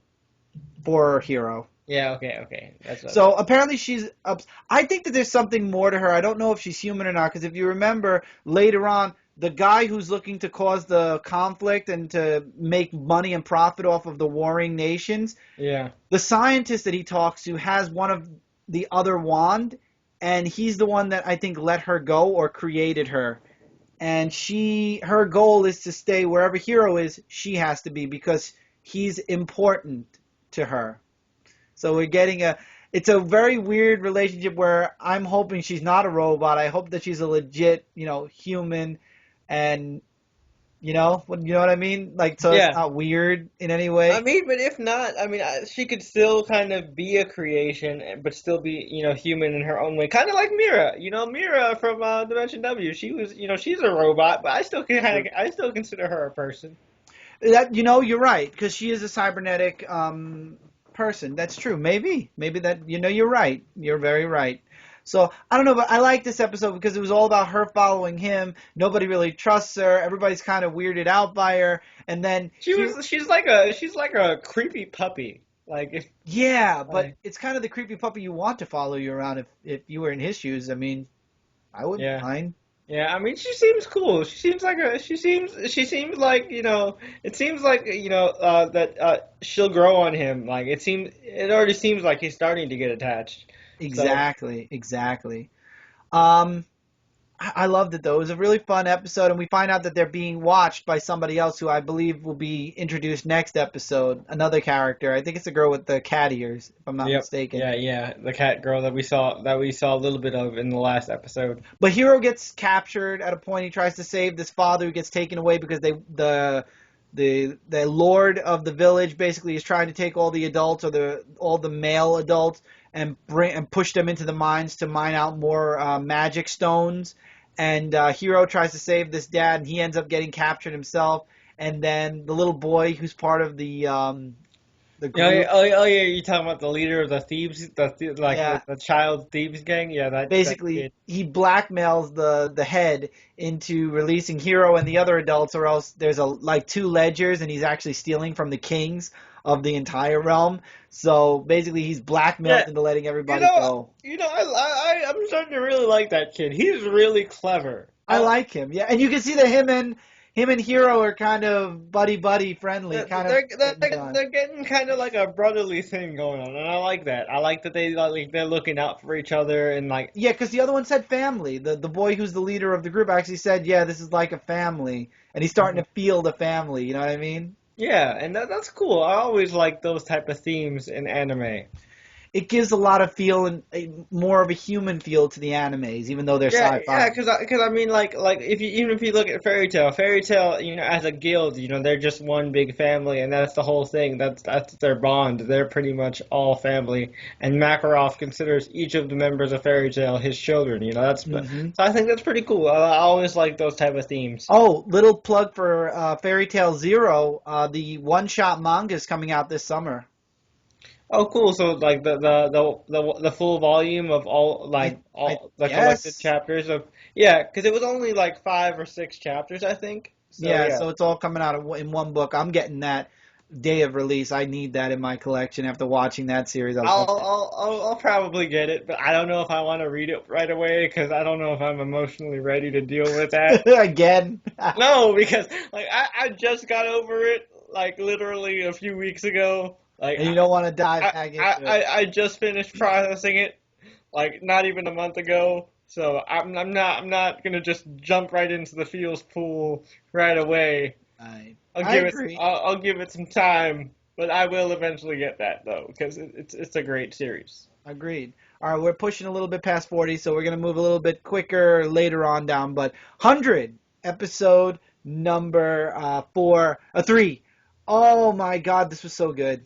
for Hero. Yeah. Okay. Okay. That's what. So apparently she's up. I think that there's something more to her. I don't know if she's human or not, because if you remember later on, the guy who's looking to cause the conflict and to make money and profit off of the warring nations, Yeah. the scientist that he talks to has one of the other wand, and he's the one that I think let her go or created her. And her goal is to stay wherever Hero is. She has to be because he's important to her. So we're getting it's a very weird relationship where I'm hoping she's not a robot. I hope that she's a legit, human, and you know what I mean? Like, so it's Yeah. not weird in any I way. mean, but if not, I mean, she could still kind of be a creation, but still be, human in her own way. Kind of like Mira. Mira from Dimension W. She was, she's a robot, but I still consider her a person. That you're right, because she is a cybernetic person. That's true. Maybe that you're right. You're very right. So I don't know, but I like this episode because it was all about her following him. Nobody really trusts her. Everybody's kind of weirded out by her, and then She's like a creepy puppy. Like if yeah, but like it's kind of the creepy puppy you want to follow you around if you were in his shoes. I mean, I wouldn't yeah. mind. Yeah, I mean, she seems cool. She seems like, it seems like, that she'll grow on him. Like it already seems like he's starting to get attached. So, Exactly, exactly. Um, I loved it though. It was a really fun episode, and we find out that they're being watched by somebody else who I believe will be introduced next episode. Another character. I think it's a girl with the cat ears, if I'm not yep. mistaken. Yeah, the cat girl that we saw a little bit of in the last episode. But Hero gets captured at a point. He tries to save this father who gets taken away because the lord of the village basically is trying to take all the adults or all the male adults and push them into the mines to mine out more magic stones. And Hero tries to save this dad, and he ends up getting captured himself. And then the little boy who's part of the group, Oh yeah, you're talking about the leader of the thieves, yeah, the child thieves gang. Yeah, that basically kid. he blackmails the head into releasing Hero and the other adults, or else there's like two ledgers, and he's actually stealing from the kings of the entire realm. So basically, he's blackmailed Yeah, into letting you everybody know, go. I'm starting to really like that kid. He's really clever. I like him, yeah, and you can see that him and Hero are kind of buddy friendly, kind of getting done. They're getting kind of like a brotherly thing going on, and I like that. I like that they're looking out for each other and like Yeah, because the other one said family. The boy who's the leader of the group actually said, "Yeah, this is like a family," and he's starting to feel the family. You know what I mean? yeah, and that's cool. I always like those type of themes in anime. It gives a lot of feel and more of a human feel to the animes, even though they're Yeah, sci-fi. because I mean, like if you even if you look at Fairy Tale, as a guild, they're just one big family, and that's the whole thing. That's their bond. They're pretty much all family, and Makarov considers each of the members of Fairy Tale his children. So Hmm. I think that's pretty cool. I always like those type of themes. Oh, little plug for Fairy Tale Zero. The one-shot manga is coming out this summer. Oh, cool. So like the full volume of I all the collected yes. chapters of yeah, because it was only like 5 or 6 chapters, I think. So Yeah, yeah. so it's all coming out in one book. I'm getting that day of release. I need that in my collection after watching that series. I loved it. I'll probably get it, but I don't know if I want to read it right away because I don't know if I'm emotionally ready to deal with that. Again. No, because like I just got over it like literally a few weeks ago. Like And you don't want to dive back into it. I just finished processing it like not even a month ago. So I'm not gonna just jump right into the feels pool right away. I agree. I'll give it some time, but I will eventually get that though because it's a great series. Agreed. All right, we're pushing a little bit past 40, so we're going to move a little bit quicker later on down. But 100, episode number 3. Oh my God, this was so good.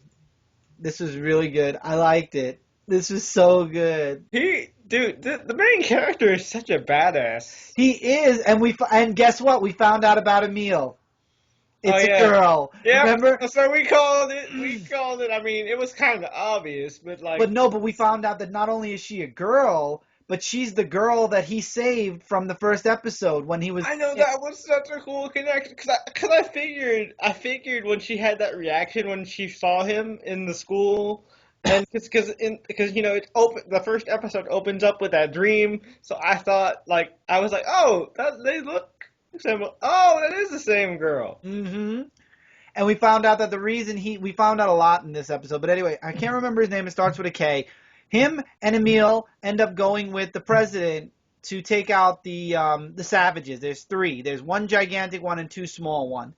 This was really good. I liked it. This was so good. Dude, the main character is such a badass. He is, and guess what? We found out about Emil. Oh It's a yeah, girl. yeah. Remember? So we called it. We called it. I mean, it was kind of obvious, but But like, no, but we found out that not only is she a girl, but she's the girl that he saved from the first episode when he was. I know that was such a cool connection because I figured when she had that reaction when she saw him in the school. And because it's open, the first episode opens up with that dream, so I thought like I was like, oh, they look similar. Oh, that is the same girl. Mm-hmm. And we found out that the reason we found out a lot in this episode, but anyway, I can't remember his name. It starts with a K. Him and Emil end up going with the president to take out the savages. There's three. There's one gigantic one and two small one.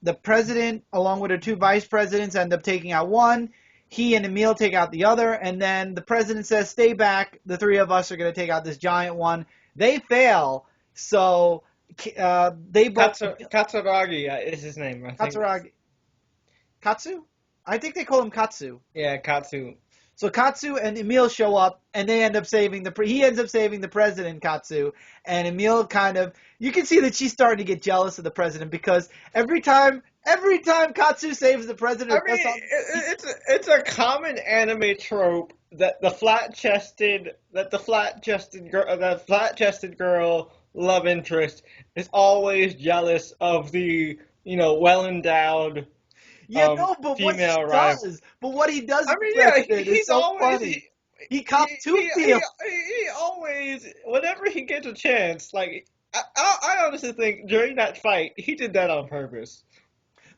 The president, along with the two vice presidents, end up taking out one. He and Emil take out the other, and then the president says, "Stay back. The three of us are going to take out this giant one." They fail, so they both. Katsuragi is his name, I think. Katsuragi. Katsu? I think they call him Katsu. Yeah, Katsu. So Katsu and Emil show up, and they end up saving he ends up saving the president, Katsu, and Emil kind of, you can see that she's starting to get jealous of the president because every time Katsu saves the president, I mean, it's a common anime trope that the flat chested girl love interest is always jealous of the well endowed no, but female rival. what he does, I mean, to the yeah, president is he's so always funny. He copped two he, feels. he always whenever he gets a chance, like I honestly think during that fight he did that on purpose.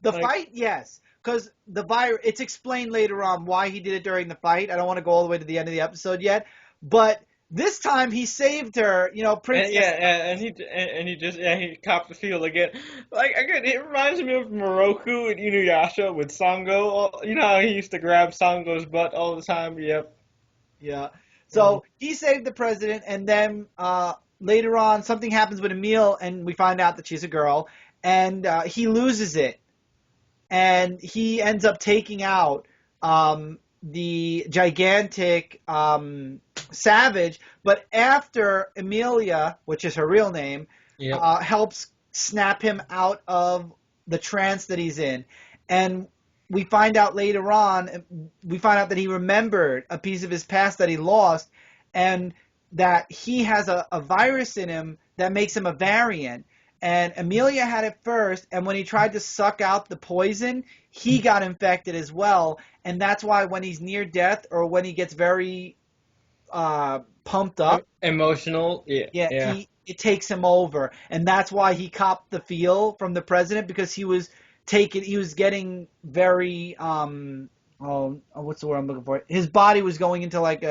The Like, fight, yes, because the virus. It's explained later on why he did it during the fight. I don't want to go all the way to the end of the episode yet, but this time he saved her. Princess. and he copped the feel again. Like again, it reminds me of Moroku and Inuyasha with Sango. You know how he used to grab Sango's butt all the time. Yep. Yeah. So he saved the president, and then later on something happens with Emil, and we find out that she's a girl, and he loses it. And he ends up taking out the gigantic savage, but after Emilia, which is her real name, Yep. helps snap him out of the trance that he's in. And we find out later on, that he remembered a piece of his past that he lost, and that he has a virus in him that makes him a variant. And Amelia had it first, and when he tried to suck out the poison, he got infected as well. And that's why when he's near death or when he gets very pumped up, Emotional. Yeah. it takes him over. And that's why he copped the feel from the president, because he was getting very, what's the word I'm looking for? His body was going into like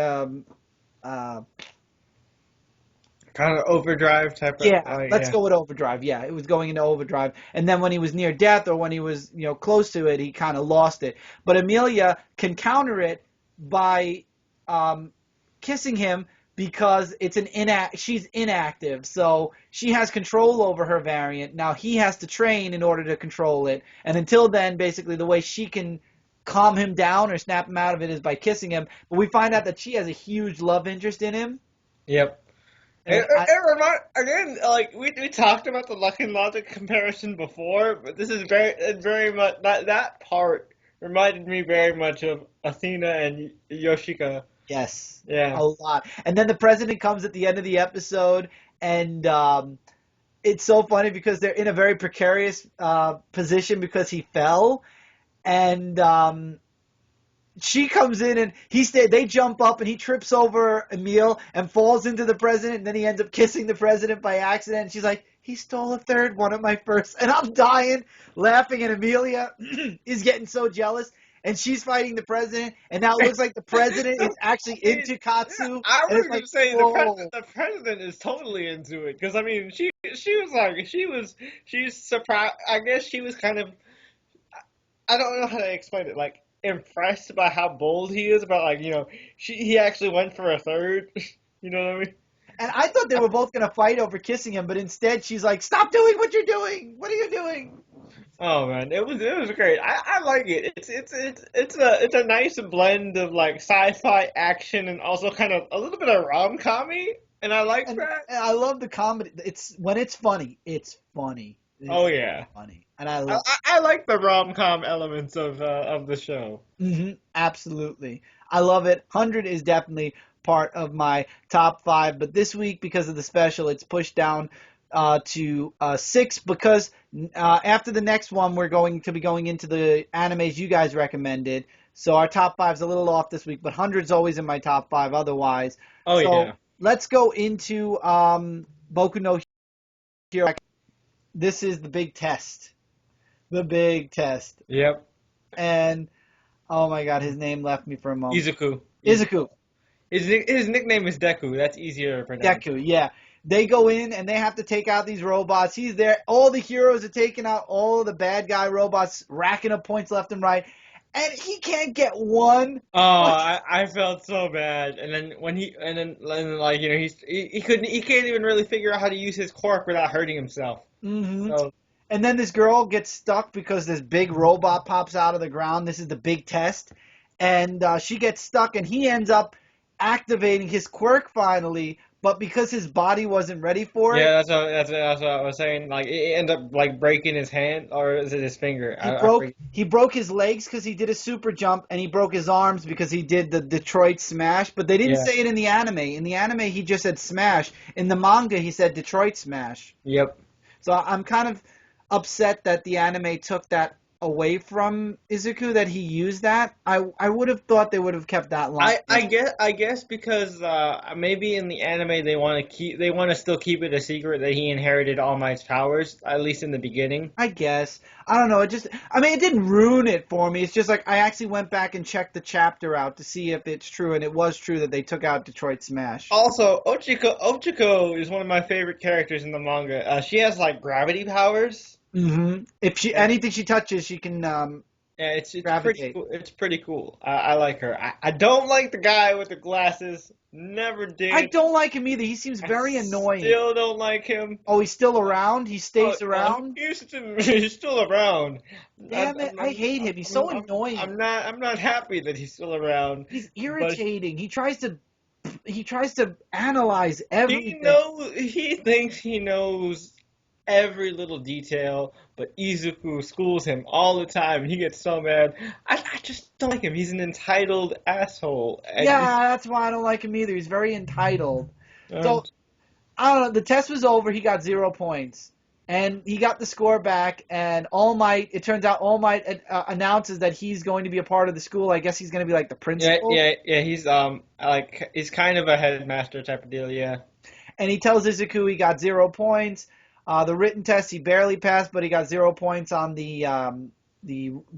Kind of overdrive type of. Let's go with overdrive. Yeah, it was going into overdrive. And then when he was near death or when he was, close to it, he kind of lost it. But Amelia can counter it by kissing him because she's inactive. So she has control over her variant. Now he has to train in order to control it. And until then, basically the way she can calm him down or snap him out of it is by kissing him. But we find out that she has a huge love interest in him. Yep. Again, like we talked about the Luck and Logic comparison before, but this is very much that part reminded me very much of Athena and Yoshika. Yes, Yeah, a lot. And then the president comes at the end of the episode, and it's so funny because they're in a very precarious position because he fell, and she comes in and they jump up and he trips over Emil and falls into the president, and then he ends up kissing the president by accident. And she's like, he stole a third one of my first. And I'm dying laughing, and Amelia is getting so jealous. And she's fighting the president, and now it looks like the president is actually into Katsu. I was going to say whoa. the president is totally into it because I mean she's surprised. I guess she was kind of, I don't know how to explain it, like impressed by how bold he is about, like, he actually went for a third. You know what I mean? And I thought they were both going to fight over kissing him, but instead she's like, stop doing what you're doing. What are you doing? Oh man, it was great. I like it. It's a nice blend of like sci-fi action and also kind of a little bit of rom-commy, and I like that. And I love the comedy. When it's funny, it's funny. Oh It's yeah. funny, and I I, love. I I like the rom-com elements of the show. Absolutely, I love it. 100 is definitely part of my top five, but this week because of the special, it's pushed down to six because after the next one, we're going to be going into the animes you guys recommended. So our top five's a little off this week, but 100's always in my top five otherwise. Oh So yeah. let's go into Boku no Hero. This is the big test. The big test. Yep. And oh my god, his name left me for a moment. Izuku. Izuku. His nickname is Deku. That's easier to pronounce. Deku, yeah. They go in and they have to take out these robots. He's there. All the heroes are taking out all of the bad guy robots, racking up points left and right. And he can't get one. Oh, I felt so bad. And then like he can't even really figure out how to use his quirk without hurting himself. Hmm. So And then this girl gets stuck because this big robot pops out of the ground. This is the big test. And she gets stuck, and he ends up activating his quirk finally. But because his body wasn't ready for it, yeah, that's what I was saying. Like it ended up like breaking his hand or is it his finger? I forget. he broke his legs because he did a super jump, and he broke his arms because he did the Detroit Smash. But they didn't Yeah. say it in the anime. In the anime, he just said Smash. In the manga, he said Detroit Smash. Yep. So I'm kind of upset that the anime took that away from Izuku, that he used that. I would have thought they would have kept that line. I guess because maybe in the anime they want to still keep it a secret that he inherited All Might's powers, at least in the beginning. I guess. I don't know. I mean, it didn't ruin it for me. It's just like I actually went back and checked the chapter out to see if it's true, and it was true that they took out Detroit Smash. Also, Ochiko is one of my favorite characters in the manga. She has like gravity powers. If she And anything she touches, she can yeah, it's pretty gravitate. cool. It's pretty cool. I like her. I don't like the guy with the glasses. Never I did. don't like him either. He seems I very annoying. still don't like him. Oh, he's still around? He Oh, stays around? he's still around. Damn it, I hate him. He's so annoying. I'm not happy that he's still around. He's But irritating. He tries to analyze everything. he thinks he knows every little detail, but Izuku schools him all the time, and he gets so mad. I just don't like him. He's an entitled asshole. Yeah, that's why I don't like him either. He's very entitled. Um, So, I don't know. The test was over. He got 0 points. And he got the score back, and it turns out All Might announces that he's going to be a part of the school. I guess he's going to be like the yeah, principal. yeah, yeah. He's kind of a headmaster type of deal. Yeah. And he tells Izuku he got 0 points. The written test he barely passed, but he got 0 points on the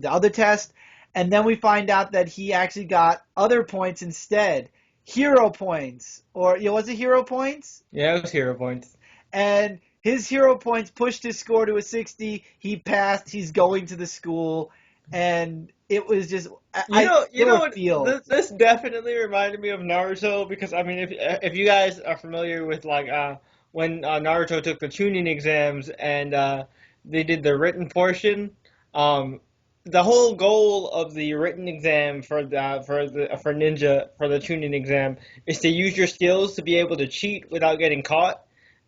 other test. And then we find out that he actually got other points instead, hero points, or was it hero points? Yeah, it was hero points. And his hero points pushed his score to a 60. He passed. He's going to the school, and it was just You there know were what? feels. This definitely reminded me of Naruto because I mean, if you guys are familiar with like when Naruto took the tuning exams and they did the written portion, the whole goal of the written exam for ninja for the tuning exam is to use your skills to be able to cheat without getting caught.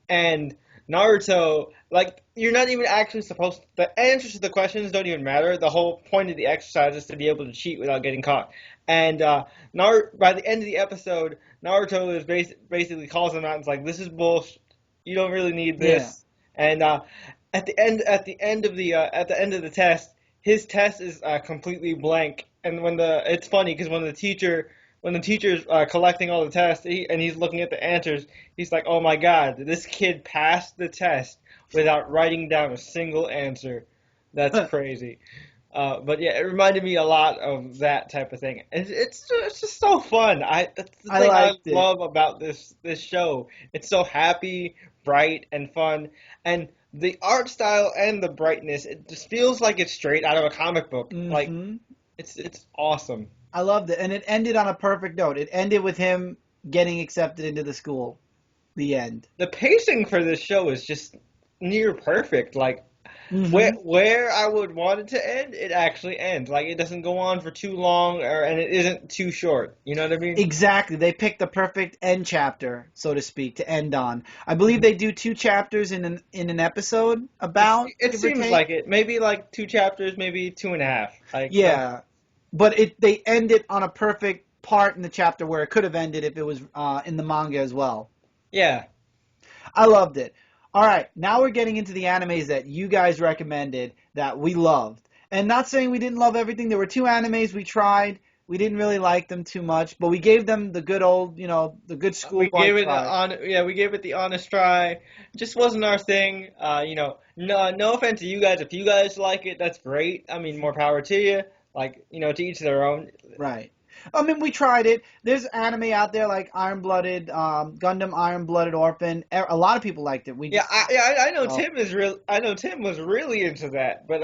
And Naruto, like, you're not even actually supposed the answers to the questions don't even matter. The whole point of the exercise is to be able to cheat without getting caught. And by the end of the episode, Naruto is basically calls him out and is like, "This is bullshit. You don't really need Yeah. this." And at the end of the test, his test is completely blank. And it's funny because when the teacher's collecting all the tests and he's looking at the answers, he's like, "Oh my God, this kid passed the test without writing down a single answer. That's crazy." But yeah, it reminded me a lot of that type of thing. It's just so fun. That's the I thing I liked it. love about this show. It's so happy, bright, and fun, and the art style and the brightness. It just feels like it's straight out of a comic book. Like Hmm. it's awesome. I loved it, and it ended on a perfect note. It ended with him getting accepted into the school. The end. The pacing for this show is just near perfect. Like Where I would want it to end, it actually ends. Like it doesn't go on for too long, and it isn't too short. You know what I mean? Exactly. They picked the perfect end chapter, so to speak, to end on. I believe they do 2 chapters in an episode, about, It give or seems take. like it. Maybe like 2 chapters, maybe two and a half. Like some. Yeah, but they end it on a perfect part in the chapter where it could have ended if it was in the manga as well. Yeah. I loved it. All right, now we're getting into the animes that you guys recommended that we loved. And not saying we didn't love everything. There were 2 animes we tried. We didn't really like them too much, but we gave them the good old, the good We schoolboy gave it try. we gave it the honest try. It just wasn't our thing. No offense to you guys. If you guys like it, that's great. I mean, more power to you. Like, to each their own. Right. I mean, we tried it. There's anime out there like Iron Blooded, Gundam Iron Blooded Orphan. A lot of people liked it. We Yeah, just, I know oh, Tim is real. I know Tim was really into that, but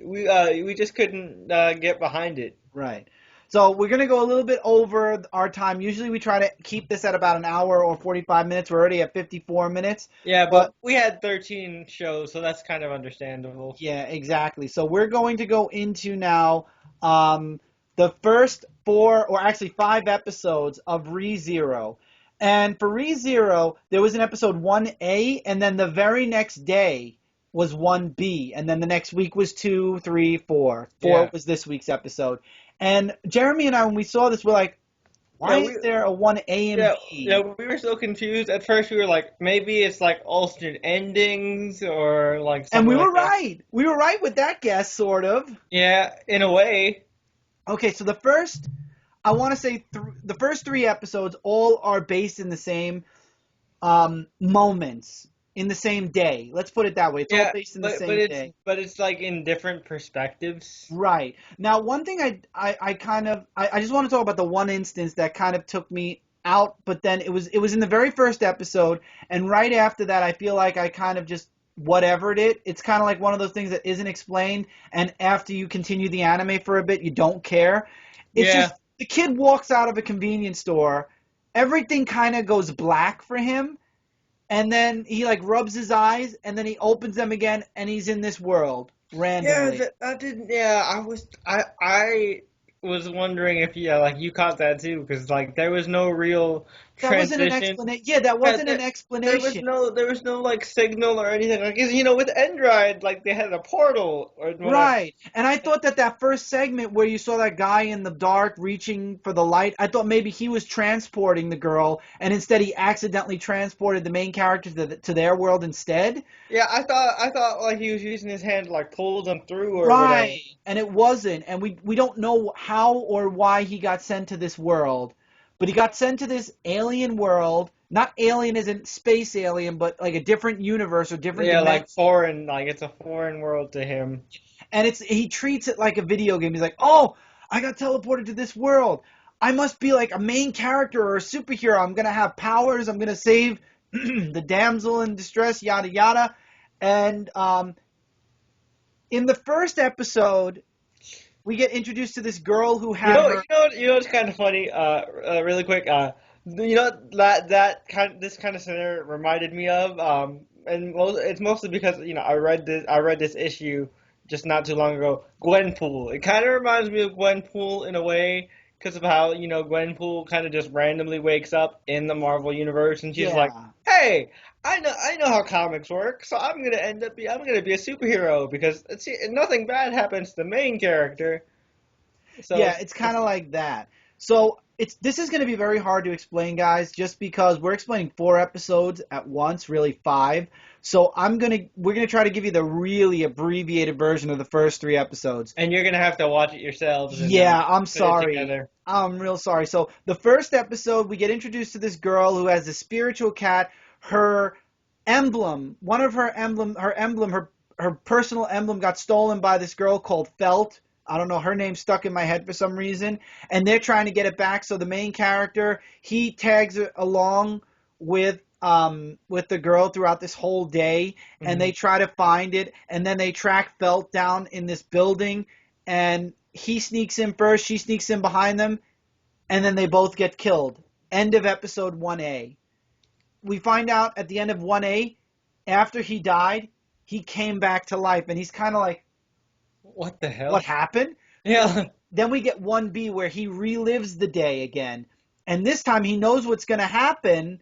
we just couldn't get behind it. right. So we're gonna go a little bit over our time. Usually we try to keep this at about an hour or 45 minutes. We're already at 54 minutes. Yeah, But but we had 13 shows, so that's kind of understandable. yeah, exactly. So we're going to go into now um, the first 4, or actually 5 episodes of ReZero. And for ReZero, there was an episode 1A, and then the very next day was 1B, and then the next week was 2, 3, 4. 4 Yeah. was this week's episode. And Jeremy and I, when we saw this, we're like, why Yeah, is there a 1A and yeah, B? we were so confused. At first, we were like, maybe it's like alternate endings or like And something we like were that. right. We were right with that guess, sort of. Yeah, in a way. Okay, so I want to say the first 3 episodes all are based in the same moments, in the same day. Let's put it that way. It's all Yeah, based in the but same day. it's like in different perspectives. Right. Now, one thing I just want to talk about the one instance that kind of took me out, but then it was in the very first episode, and right after that, I feel like I kind of just whatevered it. It's kind of like one of those things that isn't explained, and after you continue the anime for a bit, you don't care. It's Yeah, just the kid walks out of a convenience store, everything kind of goes black for him, and then he like rubs his eyes, and then he opens them again, and he's in this world yeah, randomly. that didn't. Yeah, I was wondering if like you caught that too, because like there was no real That wasn't an transition. explanation. Yeah, that Yeah, wasn't an explanation. there was no like signal or anything. Like, 'cause, with Endride, like they had a portal or whatever. Right. And I thought that first segment where you saw that guy in the dark reaching for the light, I thought maybe he was transporting the girl, and instead he accidentally transported the main character to their world instead. Yeah, I thought like he was using his hand to like pull them through or whatever. Right. And it wasn't. And we don't know how or why he got sent to this world. But he got sent to this alien world. Not alien as in space alien, but like a different universe or different Yeah, like dimension. foreign, like it's a foreign world to him. And he treats it like a video game. He's like, "Oh, I got teleported to this world. I must be like a main character or a superhero. I'm gonna have powers. I'm gonna save the damsel in distress. Yada yada." And in the first episode, we get introduced to this girl who had her. What's kind of funny. Really quick. This kind of scenario reminded me of. It's mostly because I read this issue just not too long ago. Gwenpool. It kind of reminds me of Gwenpool in a way because of how Gwenpool kind of just randomly wakes up in the Marvel universe and she's like, Yeah, "Hey, I know how comics work, so I'm gonna be a superhero because nothing bad happens to the main character." So yeah, it's kind of like that. So this is going to be very hard to explain, guys, just because we're explaining 4 episodes at once, really 5. So we're gonna try to give you the really abbreviated version of the first 3 episodes. and you're gonna have to watch it yourselves and then Yeah, I'm put it sorry. together. I'm real sorry. So the first episode, we get introduced to this girl who has a spiritual cat. Her emblem, one of her personal emblem got stolen by this girl called Felt. I don't know, her name stuck in my head for some reason, and they're trying to get it back. So the main character, he tags along with the girl throughout this whole day, and Hmm. they try to find it, and then they track Felt down in this building, and he sneaks in first, she sneaks in behind them, and then they both get killed. End of episode 1A. We find out at the end of 1A, after he died, he came back to life, and he's kind of like, What the what hell? happened? Yeah. Then we get 1B where he relives the day again. And this time he knows what's going to happen,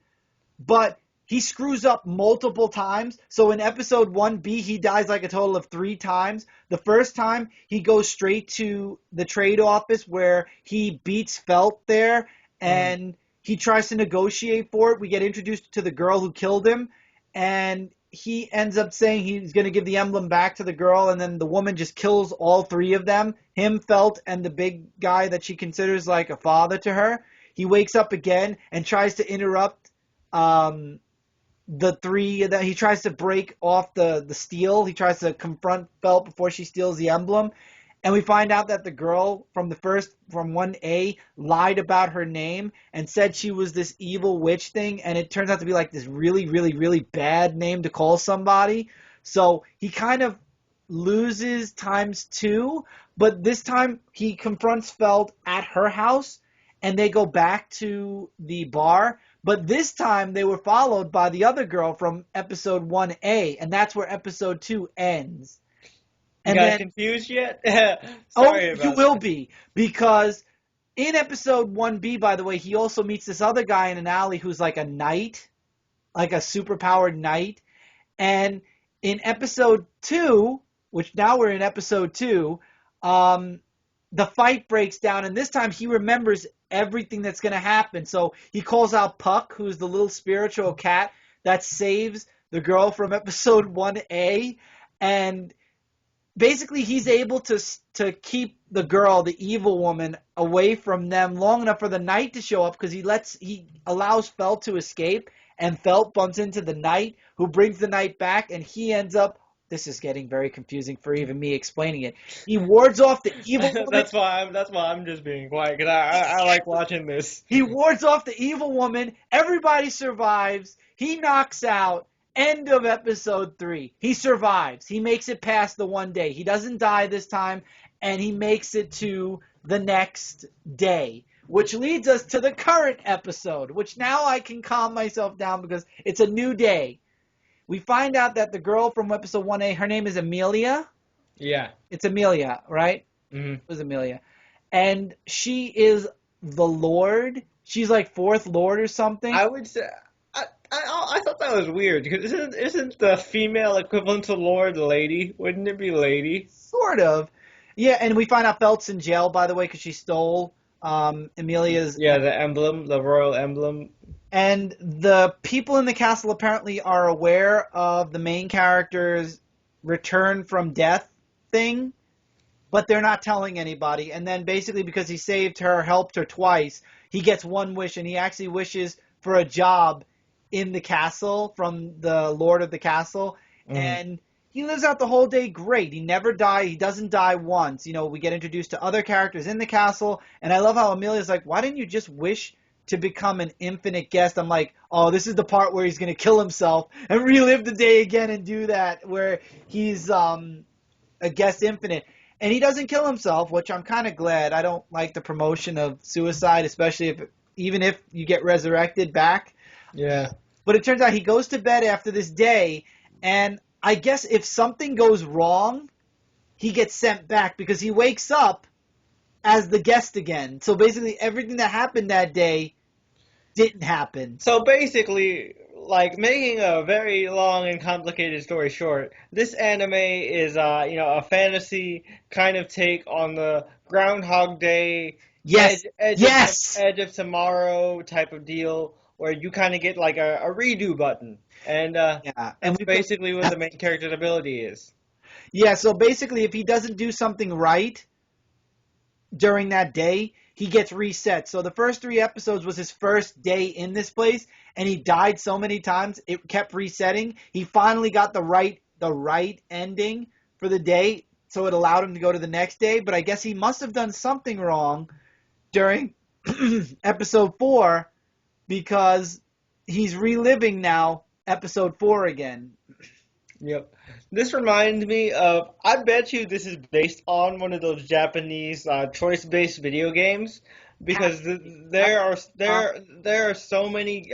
but he screws up multiple times. So in episode 1B, he dies like a total of 3 times. The first time, he goes straight to the trade office where he beats Felt there, Mm. and he tries to negotiate for it. We get introduced to the girl who killed him, and he ends up saying he's going to give the emblem back to the girl, and then the woman just kills all 3 of them, him, Felt, and the big guy that she considers like a father to her. He wakes up again and tries to interrupt um, the 3 that he tries to break off the steel. He tries to confront Felt before she steals the emblem. And we find out that the girl from 1A lied about her name and said she was this evil witch thing, and it turns out to be like this really, really, really bad name to call somebody. So he kind of loses times 2, but this time he confronts Feld at her house, and they go back to the bar. But this time they were followed by the other girl from episode 1A, and that's where episode 2 ends. You And got then, confused yet? oh, Sorry you about will that. be, because in episode 1B, by the way, he also meets this other guy in an alley who's like a knight, like a superpowered knight. And in episode 2, which now we're in episode 2, um, the fight breaks down, and this time he remembers everything that's going to happen. So he calls out Puck, who's the little spiritual cat that saves the girl from episode 1A, and basically he's able to keep the girl, the evil woman, away from them long enough for the knight to show up, because he allows Felt to escape, and Felt bumps into the knight, who brings the knight back, and he ends up. This is getting very confusing for even me explaining it. He wards off the evil woman. That's why I'm just being quiet because I like watching this. He wards off the evil woman. Everybody survives. He knocks out. End of episode 3. He survives. He makes it past the 1 day. He doesn't die this time, and he makes it to the next day, which leads us to the current episode, which now I can calm myself down because it's a new day. We find out that the girl from episode 1A, her name is Amelia. Yeah. It's Amelia, right? Hmm. It was Amelia. And she is the Lord. She's like 4th Lord or something. I would say I thought that was weird because isn't the female equivalent to Lord Lady? Wouldn't it be Lady? Sort of. Yeah, and we find out Felt's in jail, by the way, because she stole Amelia's. Yeah, the emblem, the royal emblem. And the people in the castle apparently are aware of the main character's return from death thing, but they're not telling anybody. And then basically because he saved her, helped her twice, he gets 1 wish, and he actually wishes for a job in the castle from the Lord of the Castle. Mm. And he lives out the whole day great. He never dies. He doesn't die once. You know, we get introduced to other characters in the castle, and I love how Amelia's like, why didn't you just wish to become an infinite guest? I'm like, oh, this is the part where he's going to kill himself and relive the day again and do that, where he's a guest infinite. And he doesn't kill himself, which I'm kind of glad. I don't like the promotion of suicide, especially even if you get resurrected back. Yeah. But it turns out he goes to bed after this day, and I guess if something goes wrong, he gets sent back because he wakes up as the guest again. So basically everything that happened that day didn't happen. So basically, like making a very long and complicated story short, this anime is a fantasy kind of take on the Groundhog Day Yes. edge of Yes. edge of tomorrow type of deal where you kind of get like a redo button, and Yeah. And that's we basically what the main character's ability is. Yeah, so basically if he doesn't do something right during that day, he gets reset. So the first 3 episodes was his first day in this place, and he died so many times it kept resetting. He finally got the right ending for the day, so it allowed him to go to the next day. But I guess he must have done something wrong during episode 4, because he's reliving now episode 4 again. Yep. This reminds me of, I bet you this is based on one of those Japanese choice-based video games because there are so many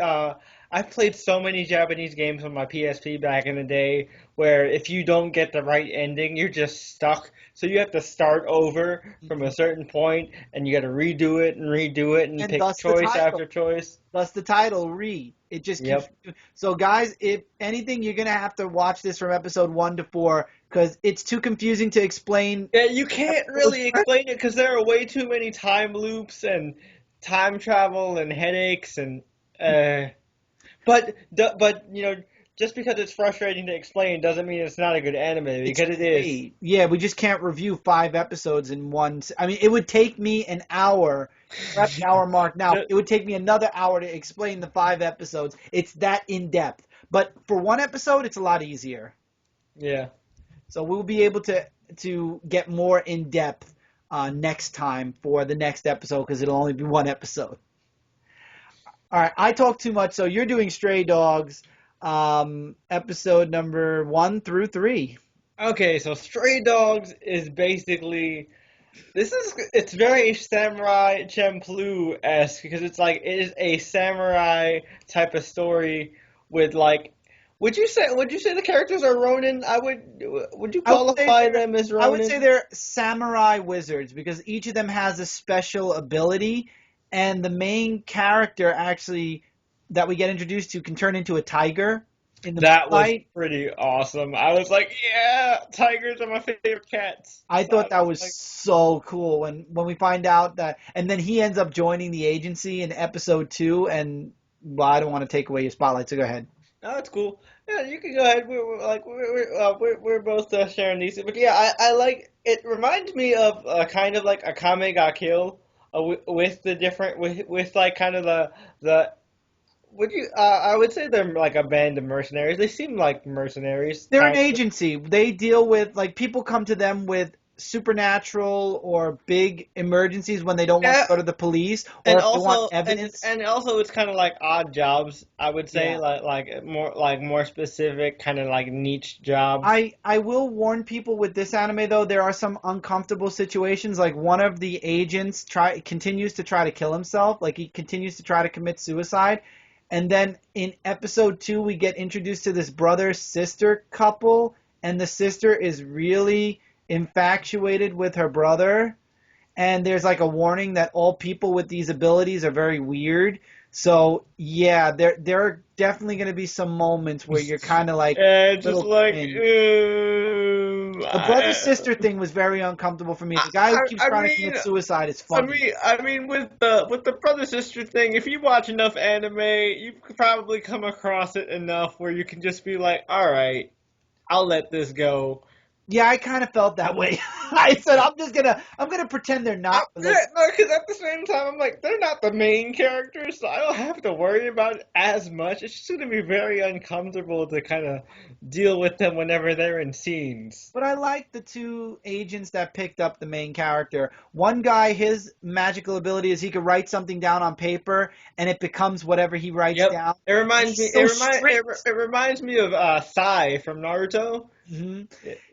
I've played so many Japanese games on my PSP back in the day where if you don't get the right ending, you're just stuck. So you have to start over from a certain point, and you got to redo it, and And pick thus the choice title. after choice. That's the title, Re. It just keeps. Yep. So, guys, if anything, you're gonna have to watch this from episode 1 to 4 because it's too confusing to explain. Yeah, you can't Episodes really first. explain it because there are way too many time loops and time travel and headaches and uh, but just because it's frustrating to explain doesn't mean it's not a good anime It's because it is. great. Yeah, we just can't review 5 episodes in one. I mean, it would take me an hour. We're at the hour mark now. It would take me another hour to explain the 5 episodes. It's that in depth. But for one episode, it's a lot easier. Yeah. So we'll be able to get more in depth next time for the next episode because it'll only be one episode. All right, I talk too much, so you're doing Stray Dogs, episode number 1 through 3. Okay, so Stray Dogs is basically it's very Samurai Champloo-esque because it is a samurai type of story with like would you say the characters are Ronin? Would you I would say qualify them as I would say Ronin? they're samurai wizards because each of them has a special ability, and the main character actually that we get introduced to can turn into a tiger in the That was moonlight. pretty awesome. I was like, yeah, tigers are my favorite cats. I So I thought that was was like, so cool when we find out that, and then he ends up joining the agency in episode 2. And well, I don't want to take away your spotlight, so go ahead. no, it's cool. Yeah, you can go ahead. We're both sharing these, but yeah, I like. It reminds me of kind of like a Kame ga Kill, with the different with like kind of the. Would you? I would say they're like a band of mercenaries. They seem like mercenaries, They're an kind of. agency. They deal with, like, people come to them with supernatural or big emergencies when they don't want to Yeah, go to the police or and if they want also evidence. and also it's kind of like odd jobs. I would say Yeah. more specific, kind of like niche jobs. I will warn people with this anime though, there are some uncomfortable situations. Like one of the agents continues to try to kill himself, like he continues to try to commit suicide. And then in episode 2 we get introduced to this brother sister couple, and the sister is really infatuated with her brother, and there's like a warning that all people with these abilities are very weird. So yeah, there are definitely going to be some moments where you're kind of like And just little like, cringe. The brother sister thing was very uncomfortable for me. I, The guy who I, keeps I trying to mean, commit suicide is funny. I mean, with the brother sister thing, if you watch enough anime, you could probably come across it enough where you can just be like, all right, I'll let this go. Yeah, I kind of felt that way. I said I'm gonna pretend they're not. Yeah, Like, no, because at the same time, I'm like, they're not the main characters, so I don't have to worry about it as much. It's just going to be very uncomfortable to kind of deal with them whenever they're in scenes. but I like the two agents that picked up the main character. One guy, his magical ability is he could write something down on paper and it becomes whatever he writes Yep. down. And he's so strict. It reminds me of Sai from Naruto. Hmm.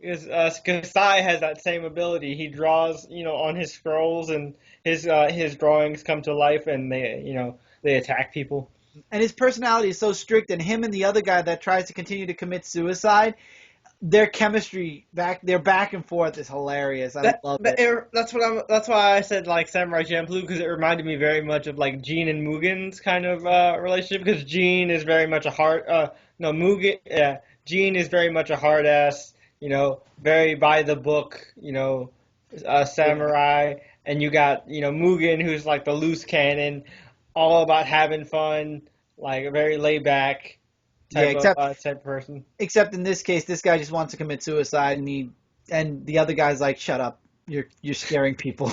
Because Sai has that same ability. He draws, on his scrolls, and his drawings come to life, and they attack people. And his personality is so strict. And him and the other guy that tries to continue to commit suicide, their chemistry their back and forth is hilarious. I love it. That's why I said like Samurai Champloo because it reminded me very much of like Gene and Mugen's kind of relationship because Gene is very much a hard no Mugen yeah Gene is very much a hard ass very by the book Yeah. samurai, and you got Mugen who's like the loose cannon, all about having fun, like a very laid back Yeah, type person. except in this case, this guy just wants to commit suicide, and the other guy's like, "Shut up, you're scaring people."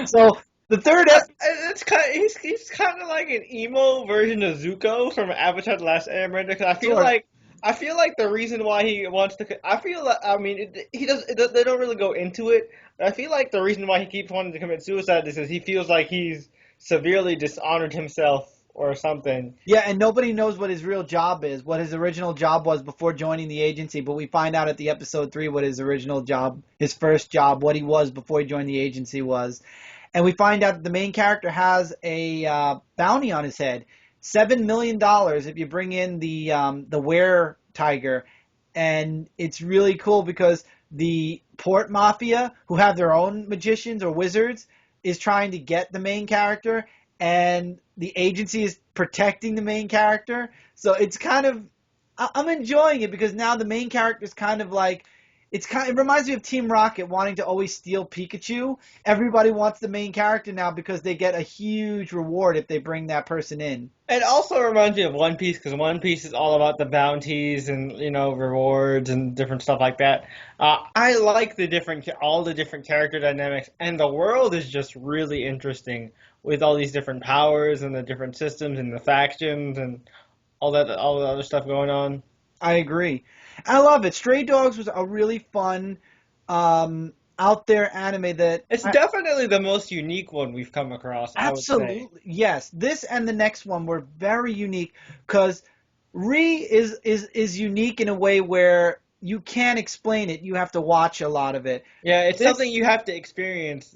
So the third It's kind of, he's kind of like an emo version of Zuko from Avatar: The Last Airbender. 'Cause episode. I feel like the reason why he wants to, I feel like, I mean, they don't really go into it. But I feel like the reason why he keeps wanting to commit suicide is because he feels like he's severely dishonored himself or something. Yeah, and nobody knows what his real job is, what his original job was before joining the agency. But we find out at the episode 3 what his original job, his first job, what he was before he joined the agency was. And we find out that the main character has a bounty on his head $7 million if you bring in the Were Tiger, and it's really cool because the Port Mafia, who have their own magicians or wizards, is trying to get the main character, and the agency is protecting the main character. So it's kind of, I'm enjoying it because now the main character is kind of like, it reminds me of Team Rocket wanting to always steal Pikachu. Everybody wants the main character now because they get a huge reward if they bring that person in. It also reminds me of One Piece because One Piece is all about the bounties and rewards and different stuff like that. I like all the different character dynamics, and the world is just really interesting with all these different powers and the different systems and the factions and all the other stuff going on. I agree. I love it. Stray Dogs was a really fun, out there anime that It's definitely the most unique one we've come across, I would say. absolutely, yes. This and the next one were very unique because is unique in a way where you can't explain it. You have to watch a lot of it. Yeah, it's This something you have to experience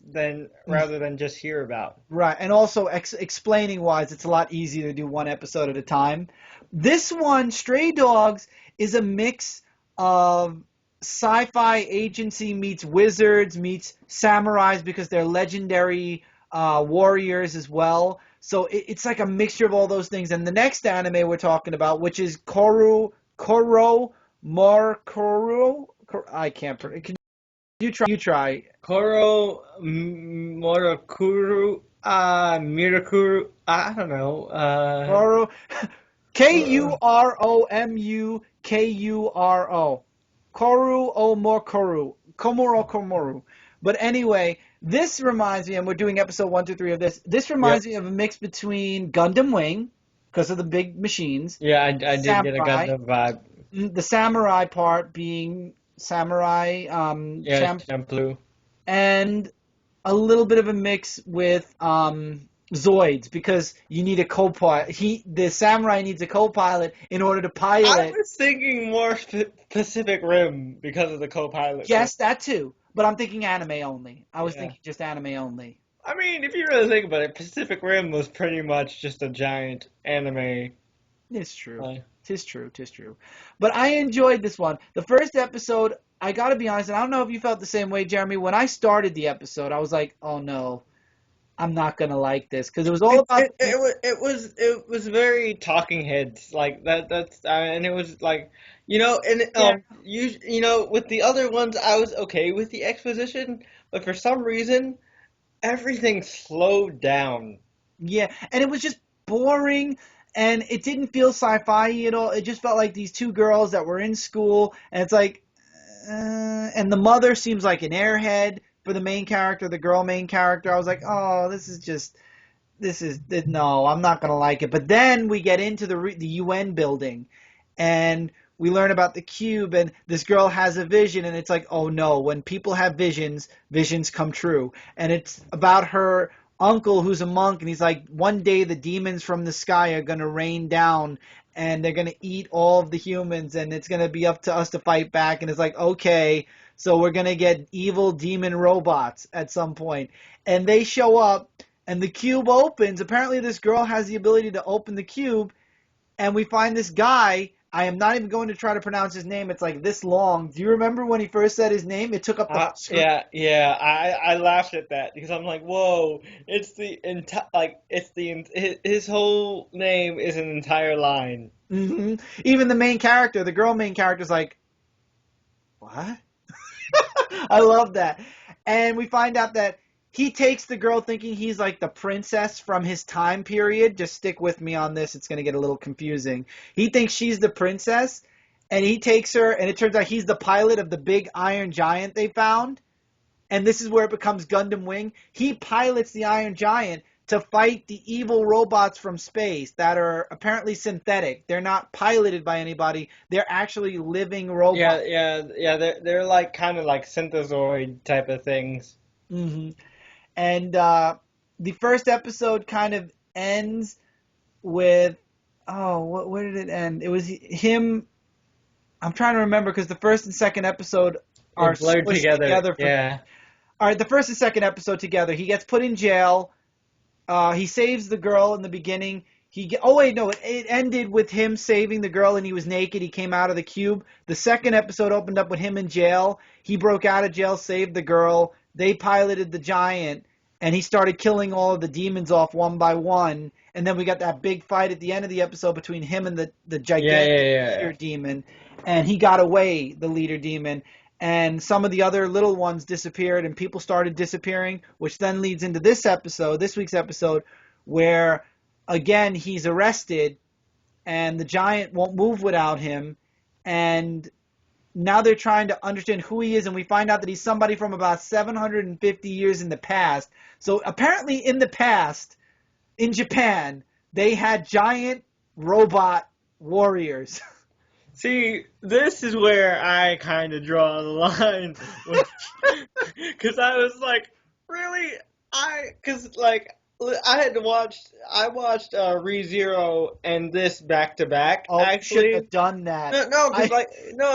rather than just hear about. Right, and also explaining wise, it's a lot easier to do one episode at a time. This one, Stray Dogs, is a mix of sci-fi agency meets wizards meets samurais because they're legendary warriors as well. So it's like a mixture of all those things. And the next anime we're talking about, which is Kuromukuro, I can't. Can you try? You try. Koro Morakuru, Mirakuru, I don't know. Kuro, Kuromukuro. Koru o Mokoru. Komoru. But anyway, this reminds me, and we're doing episode 1 through 3 of this. This reminds me of a mix between Gundam Wing, because of the big machines. Yeah, I did get a Gundam vibe. The samurai part being samurai Yeah, Champloo. and a little bit of a mix with Zoids because you need a co-pilot. The samurai needs a co-pilot in order to pilot. I was thinking more Pacific Rim because of the co-pilot. Yes, that too. But I'm thinking anime only. I was Yeah. thinking just anime only. I mean, if you really think about it, Pacific Rim was pretty much just a giant anime. It's true. Tis true. But I enjoyed this one. The first episode, I gotta be honest, and I don't know if you felt the same way, Jeremy. When I started the episode, I was like, "Oh no, I'm not gonna like this," because it was all about. It was very talking heads like that. And it was like with the other ones I was okay with the exposition, but for some reason everything slowed down. Yeah, and it was just boring. And it didn't feel sci-fi at all. It just felt like these two girls that were in school, and it's like, and the mother seems like an airhead for the main character, the girl main character. I was like, oh, no, I'm not gonna like it. But then we get into the UN building, and we learn about the cube, and this girl has a vision, and it's like, oh no, when people have visions, visions come true, and it's about her uncle who's a monk, and he's like, one day the demons from the sky are going to rain down and they're going to eat all of the humans, and it's going to be up to us to fight back. And it's like, okay, so we're going to get evil demon robots at some point. And they show up and the cube opens. Apparently this girl has the ability to open the cube, and we find this guy. I am not even going to try to pronounce his name. It's like this long. Do you remember when he first said his name? It took up the screen. Yeah. I laughed at that because I'm like, whoa! It's his whole name is an entire line. Mm-hmm. Even the main character, the girl main character, is like, what? I love that. And we find out that he takes the girl thinking he's like the princess from his time period. Just stick with me on this. It's going to get a little confusing. He thinks she's the princess, and he takes her, and it turns out he's the pilot of the big iron giant they found. And this is where it becomes Gundam Wing. He pilots the iron giant to fight the evil robots from space that are apparently synthetic. They're not piloted by anybody. They're actually living robots. Yeah. They're like kind of like synthezoid type of things. Mm-hmm. And the first episode kind of ends with, where did it end? It was him. I'm trying to remember because the first and second episode are blurred together. Yeah. All right, the first and second episode together. He gets put in jail. He saves the girl in the beginning. Oh wait, no, it ended with him saving the girl and he was naked. He came out of the cube. The second episode opened up with him in jail. He broke out of jail, saved the girl. They piloted the giant, and he started killing all of the demons off one by one. And then we got that big fight at the end of the episode between him and the Yeah, gigantic yeah, yeah, leader yeah. demon, and he got away, the leader demon. And some of the other little ones disappeared, and people started disappearing, which then leads into this episode, this week's episode, where again he's arrested, and the giant won't move without him, and now they're trying to understand who he is, and we find out that he's somebody from about 750 years in the past. So apparently in the past, in Japan, they had giant robot warriors. See, this is where I kind of draw the line, because I was like, really, because like I watched ReZero and this back to back. Oh, you shouldn't Actually, have done that. no,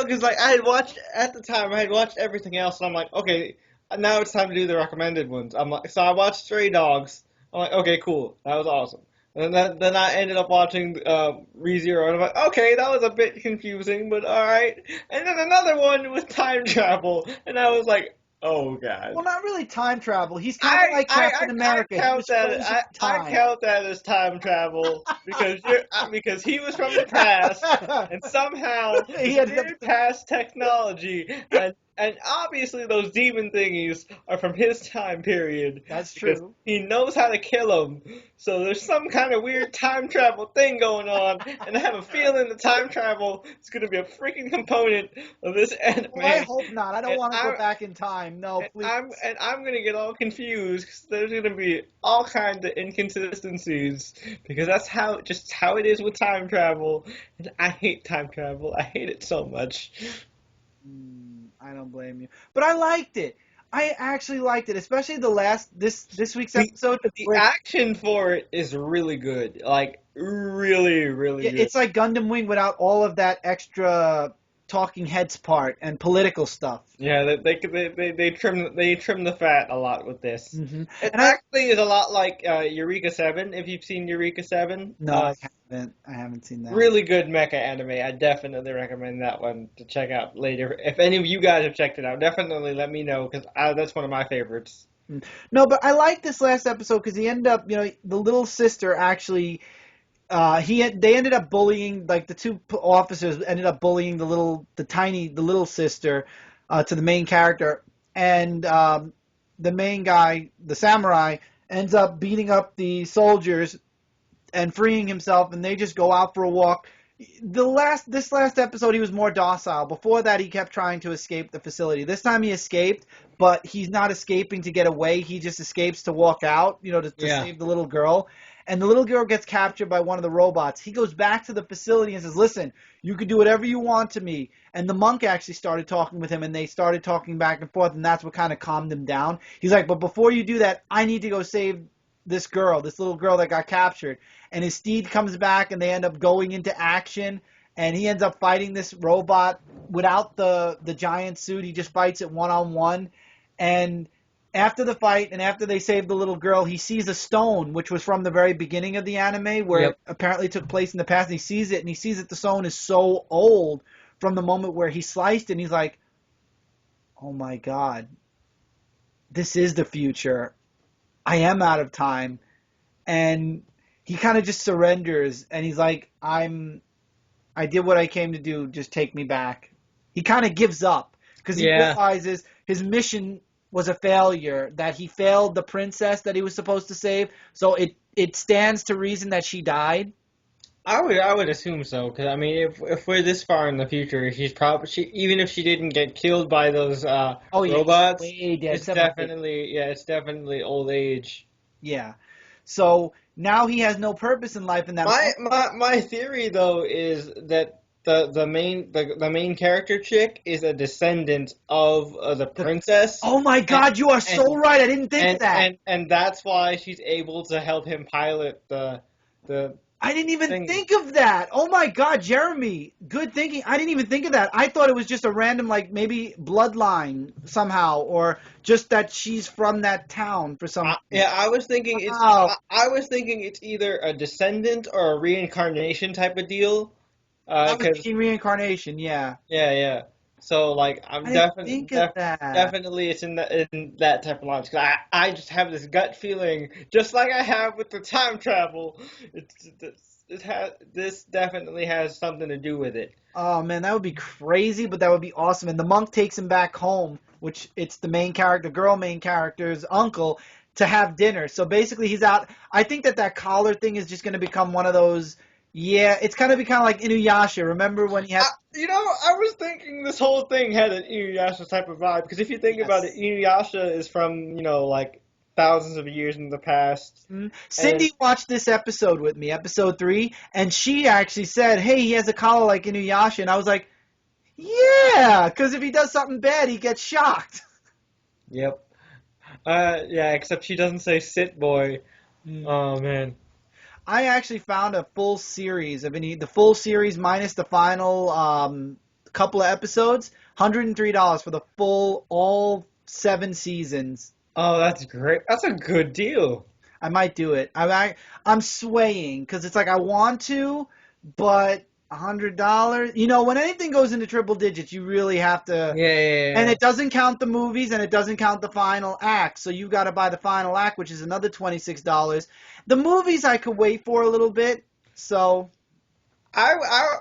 because I had watched at the time. I had watched everything else, and I'm like, okay, now it's time to do the recommended ones. I'm like, so I watched Stray Dogs. I'm like, okay, cool, that was awesome. And then I ended up watching ReZero, and I'm like, okay, that was a bit confusing, but all right. And then another one with time travel, and I was like, oh god. Well, not really time travel. He's kind of like Captain America. He was frozen in I time. count that as time travel because he was from the past and somehow He he ended up- did past technology and obviously those demon thingies are from his time period. That's Because true. he knows how to kill them. So there's some kind of weird time travel thing going on, and I have a feeling the time travel is going to be a freaking component of this anime. Well, I hope not. I don't And want to go I'm- back in time. No, please. I'm gonna get all confused because there's gonna be all kinds of inconsistencies because that's how it is with time travel, and I hate time travel. I hate it so much. I don't blame you. But I liked it. I actually liked it, especially this week's episode. The action for it is really good, like really, really good. It's like Gundam Wing without all of that extra talking heads part and political stuff. Yeah, they trim the fat a lot with this. Mm-hmm. It And actually is a lot like Eureka 7. If you've seen Eureka 7, no, I haven't. I haven't seen that. really good mecha anime. I definitely recommend that one to check out later. If any of you guys have checked it out, definitely let me know because that's one of my favorites. No, but I like this last episode because he ended up, the little sister actually. They ended up bullying, like the two officers ended up bullying the little sister to the main character, and the main guy, the samurai, ends up beating up the soldiers and freeing himself, and they just go out for a walk. This last episode, he was more docile. Before that, he kept trying to escape the facility. This time, he escaped, but he's not escaping to get away. He just escapes to walk out, to save the little girl. And the little girl gets captured by one of the robots. He goes back to the facility and says, listen, you can do whatever you want to me. And the monk actually started talking with him, and they started talking back and forth, and that's what kind of calmed him down. He's like, but before you do that, I need to go save this little girl that got captured. And his steed comes back, and they end up going into action, and he ends up fighting this robot without the giant suit. He just fights it one-on-one. And after the fight and after they save the little girl, he sees a stone, which was from the very beginning of the anime, where it apparently took place in the past. And he sees it, and he sees that the stone is so old from the moment where he sliced it. And he's like, oh my God, this is the future. I am out of time. And he kind of just surrenders, and he's like, I did what I came to do, just take me back. He kind of gives up, because he realizes his mission was a failure, that he failed the princess that he was supposed to save, so it stands to reason that she died. I would assume so, because I mean, if we're this far in the future, even if she didn't get killed by those robots, it's definitely old age. Yeah. So now he has no purpose in life, and that my theory though is that the main character chick is a descendant of the princess. Oh my God, you are so right. I didn't think of that. And that's why she's able to help him pilot the I didn't even thing. think of that. Oh my God, Jeremy, good thinking. I didn't even think of that. I thought it was just a random, like maybe bloodline somehow, or just that she's from that town for some reason. Yeah, Wow. I was thinking it's either a descendant or a reincarnation type of deal. I was Because thinking reincarnation, yeah. yeah, yeah. So like I didn't think of that. definitely it's in that type of line. 'Cause I just have this gut feeling, just like I have with the time travel. This definitely has something to do with it. Oh man, that would be crazy, but that would be awesome. And the monk takes him back home, which it's the main character, girl main character's uncle, to have dinner. So basically, he's out. I think that collar thing is just going to become one of those. Yeah, it's kind of be kind of like Inuyasha. Remember when he had? I was thinking this whole thing had an Inuyasha type of vibe because if you think about it, Yes. Inuyasha is from like thousands of years in the past, and Cindy watched this episode with me, episode 3, and she actually said, "Hey, he has a collar like Inuyasha," and I was like, "Yeah," because if he does something bad, he gets shocked. yep, yeah. Except she doesn't say "sit boy." Oh man. I actually found a full series of the full series minus the final couple of episodes, $103 for the full all 7 seasons. Oh, that's great. That's a good deal. I might do it. I'm swaying because it's like I want to, but $100. When anything goes into triple digits, you really have to. Yeah, yeah, And yeah. it doesn't count the movies, and it doesn't count the final act. So you got to buy the final act, which is another $26. The movies I could wait for a little bit. So I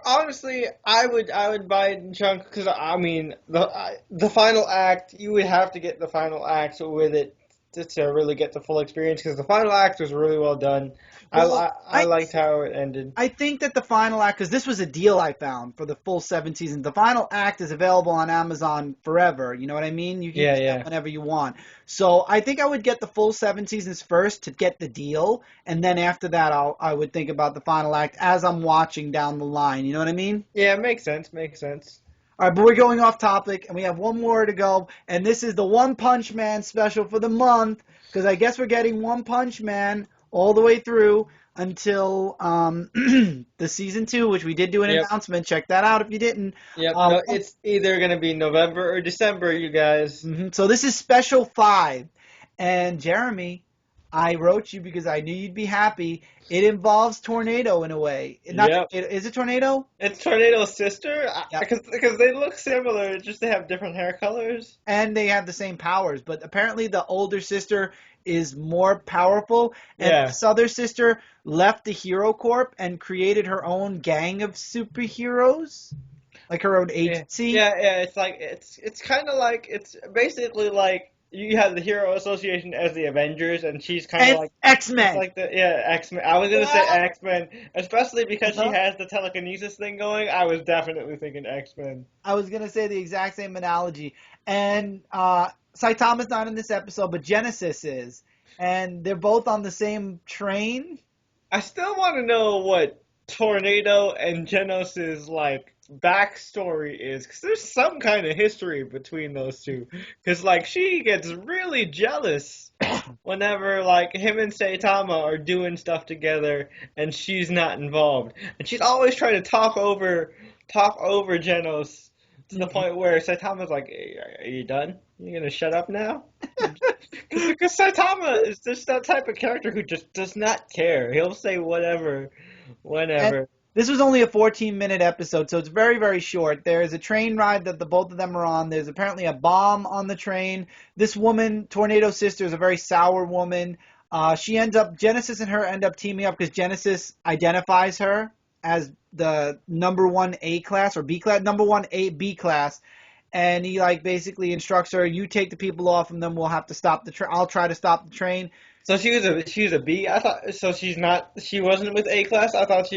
honestly, I would buy it in chunks because I mean the final act you would have to get the final act with it to really get the full experience because the final act was really well done. well, I liked how it ended. I think that the final act, because this was a deal I found for the full 7 seasons, the final act is available on Amazon forever. You know what I mean? You can Yeah, get that yeah. whenever you want. So I think I would get the full 7 seasons first to get the deal, and then after that, I would think about the final act as I'm watching down the line. You know what I mean? Yeah, makes sense, makes sense. All right, but we're going off topic, and we have one more to go, and this is the One Punch Man special for the month, because I guess we're getting One Punch Man all the way through until the season 2, which we did do an Yep, announcement. Check that out if you didn't. yep. No, it's either gonna be November or December, you guys. So this is Special 5, and Jeremy, I wrote you because I knew you'd be happy. It involves Tornado in a way. Not Yep. is it Tornado? It's Tornado's sister, Yep. because they look similar, just they have different hair colors. And they have the same powers, but apparently the older sister is more powerful, and Yeah. this other sister left the Hero Corp and created her own gang of superheroes, like her own Yeah, agency. yeah. It's like it's kind of like it's basically like you have the Hero Association as the Avengers, and she's kind of And like it's X-Men. like the X-Men. I was gonna say Yeah. X-Men, especially because she Uh-huh. has the telekinesis thing going. I was definitely thinking X-Men. I was gonna say the exact same analogy, and Saitama's not in this episode, but Genesis is, and they're both on the same train. I still want to know what Tornado and Genos' like backstory is, because there's some kind of history between those two. Because like she gets really jealous whenever like him and Saitama are doing stuff together and she's not involved, and she's always trying to talk over Genos to the point where Saitama's like, hey, "Are you done? You gonna shut up now?" Because Saitama is just that type of character who just does not care. He'll say whatever, And whenever. this was only a 14-minute episode, so it's very, very short. There is a train ride that the both of them are on. There's apparently a bomb on the train. This woman, Tornado's sister, is a very sour woman. Genesis and her end up teaming up because Genesis identifies her as the number one A class or B class, number one A B class, and he like basically instructs her, "You take the people off, and then we'll have to stop the train. I'll try to stop the train." So she was a B. I thought so. She wasn't with A class. I thought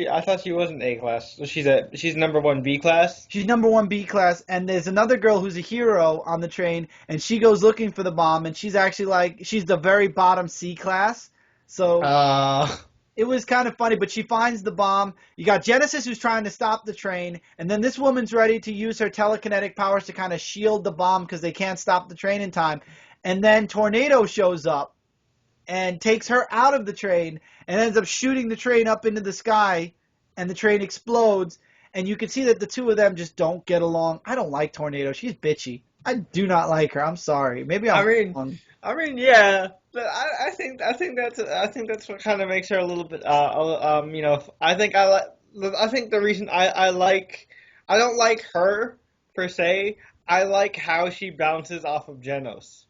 she wasn't A class. So she's number one B class. She's number one B class, and there's another girl who's a hero on the train, and she goes looking for the bomb, and she's actually she's the very bottom C class. So Uh, it was kind of funny, but she finds the bomb. You got Genesis who's trying to stop the train, and then this woman's ready to use her telekinetic powers to kind of shield the bomb because they can't stop the train in time. And then Tornado shows up, and takes her out of the train and ends up shooting the train up into the sky, and the train explodes. And you can see that the two of them just don't get along. I don't like Tornado. She's bitchy. I do not like her. I'm sorry. Maybe I I'm mean, wrong. yeah, but I think that's what kind of makes her a little bit I think the reason I don't like her per se. I like how she bounces off of Genos.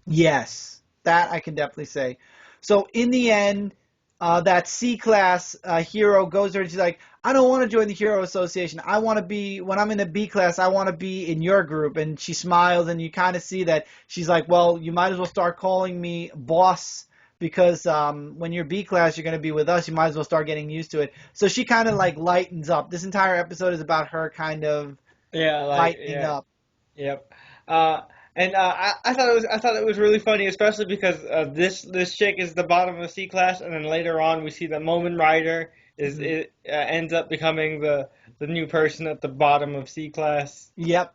Yes, that I can definitely say. So in the end, that C-class hero goes there and she's like, I don't want to join the Hero Association. I want to be, when I'm in the B class, I want to be in your group. And she smiles, and you kind of see that she's like, well, you might as well start calling me boss, because when you're B class, you're going to be with us. You might as well start getting used to it. So she kind of like lightens up. This entire episode is about her kind of Yeah, lightening up. yep. Uh, I thought it was really funny, especially because this chick is the bottom of C class, and then later on we see that Moment Rider Mhm. ends up becoming the new person at the bottom of C class. Yep.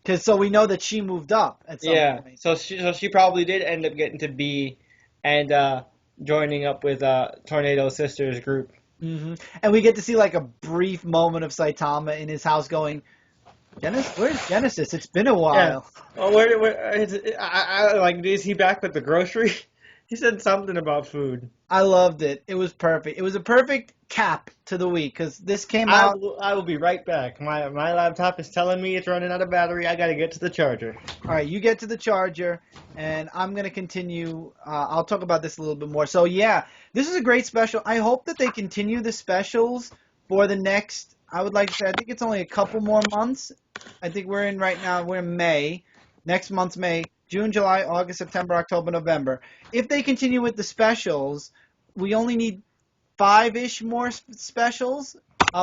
Because so we know that she moved up at some Yeah, point. so she probably did end up getting to B and joining up with Tornado Sisters group. And we get to see like a brief moment of Saitama in his house going, where's Genesis? It's been a Yeah. while. Oh, like, is he back with the grocery? He said something about food. I loved it. It was perfect. It was a perfect cap to the week because this came out. I will be right back. My laptop is telling me it's running out of battery. I gotta get to the charger. All right, you get to the charger, and I'm going to continue. I'll talk about this a little bit more. So, yeah, this is a great special. I hope that they continue the specials for the next, I would like to say, I think it's only a couple more months. I think we're in right now, we're in May. Next month's May, June, July, August, September, October, November. If they continue with the specials, we only need five-ish more specials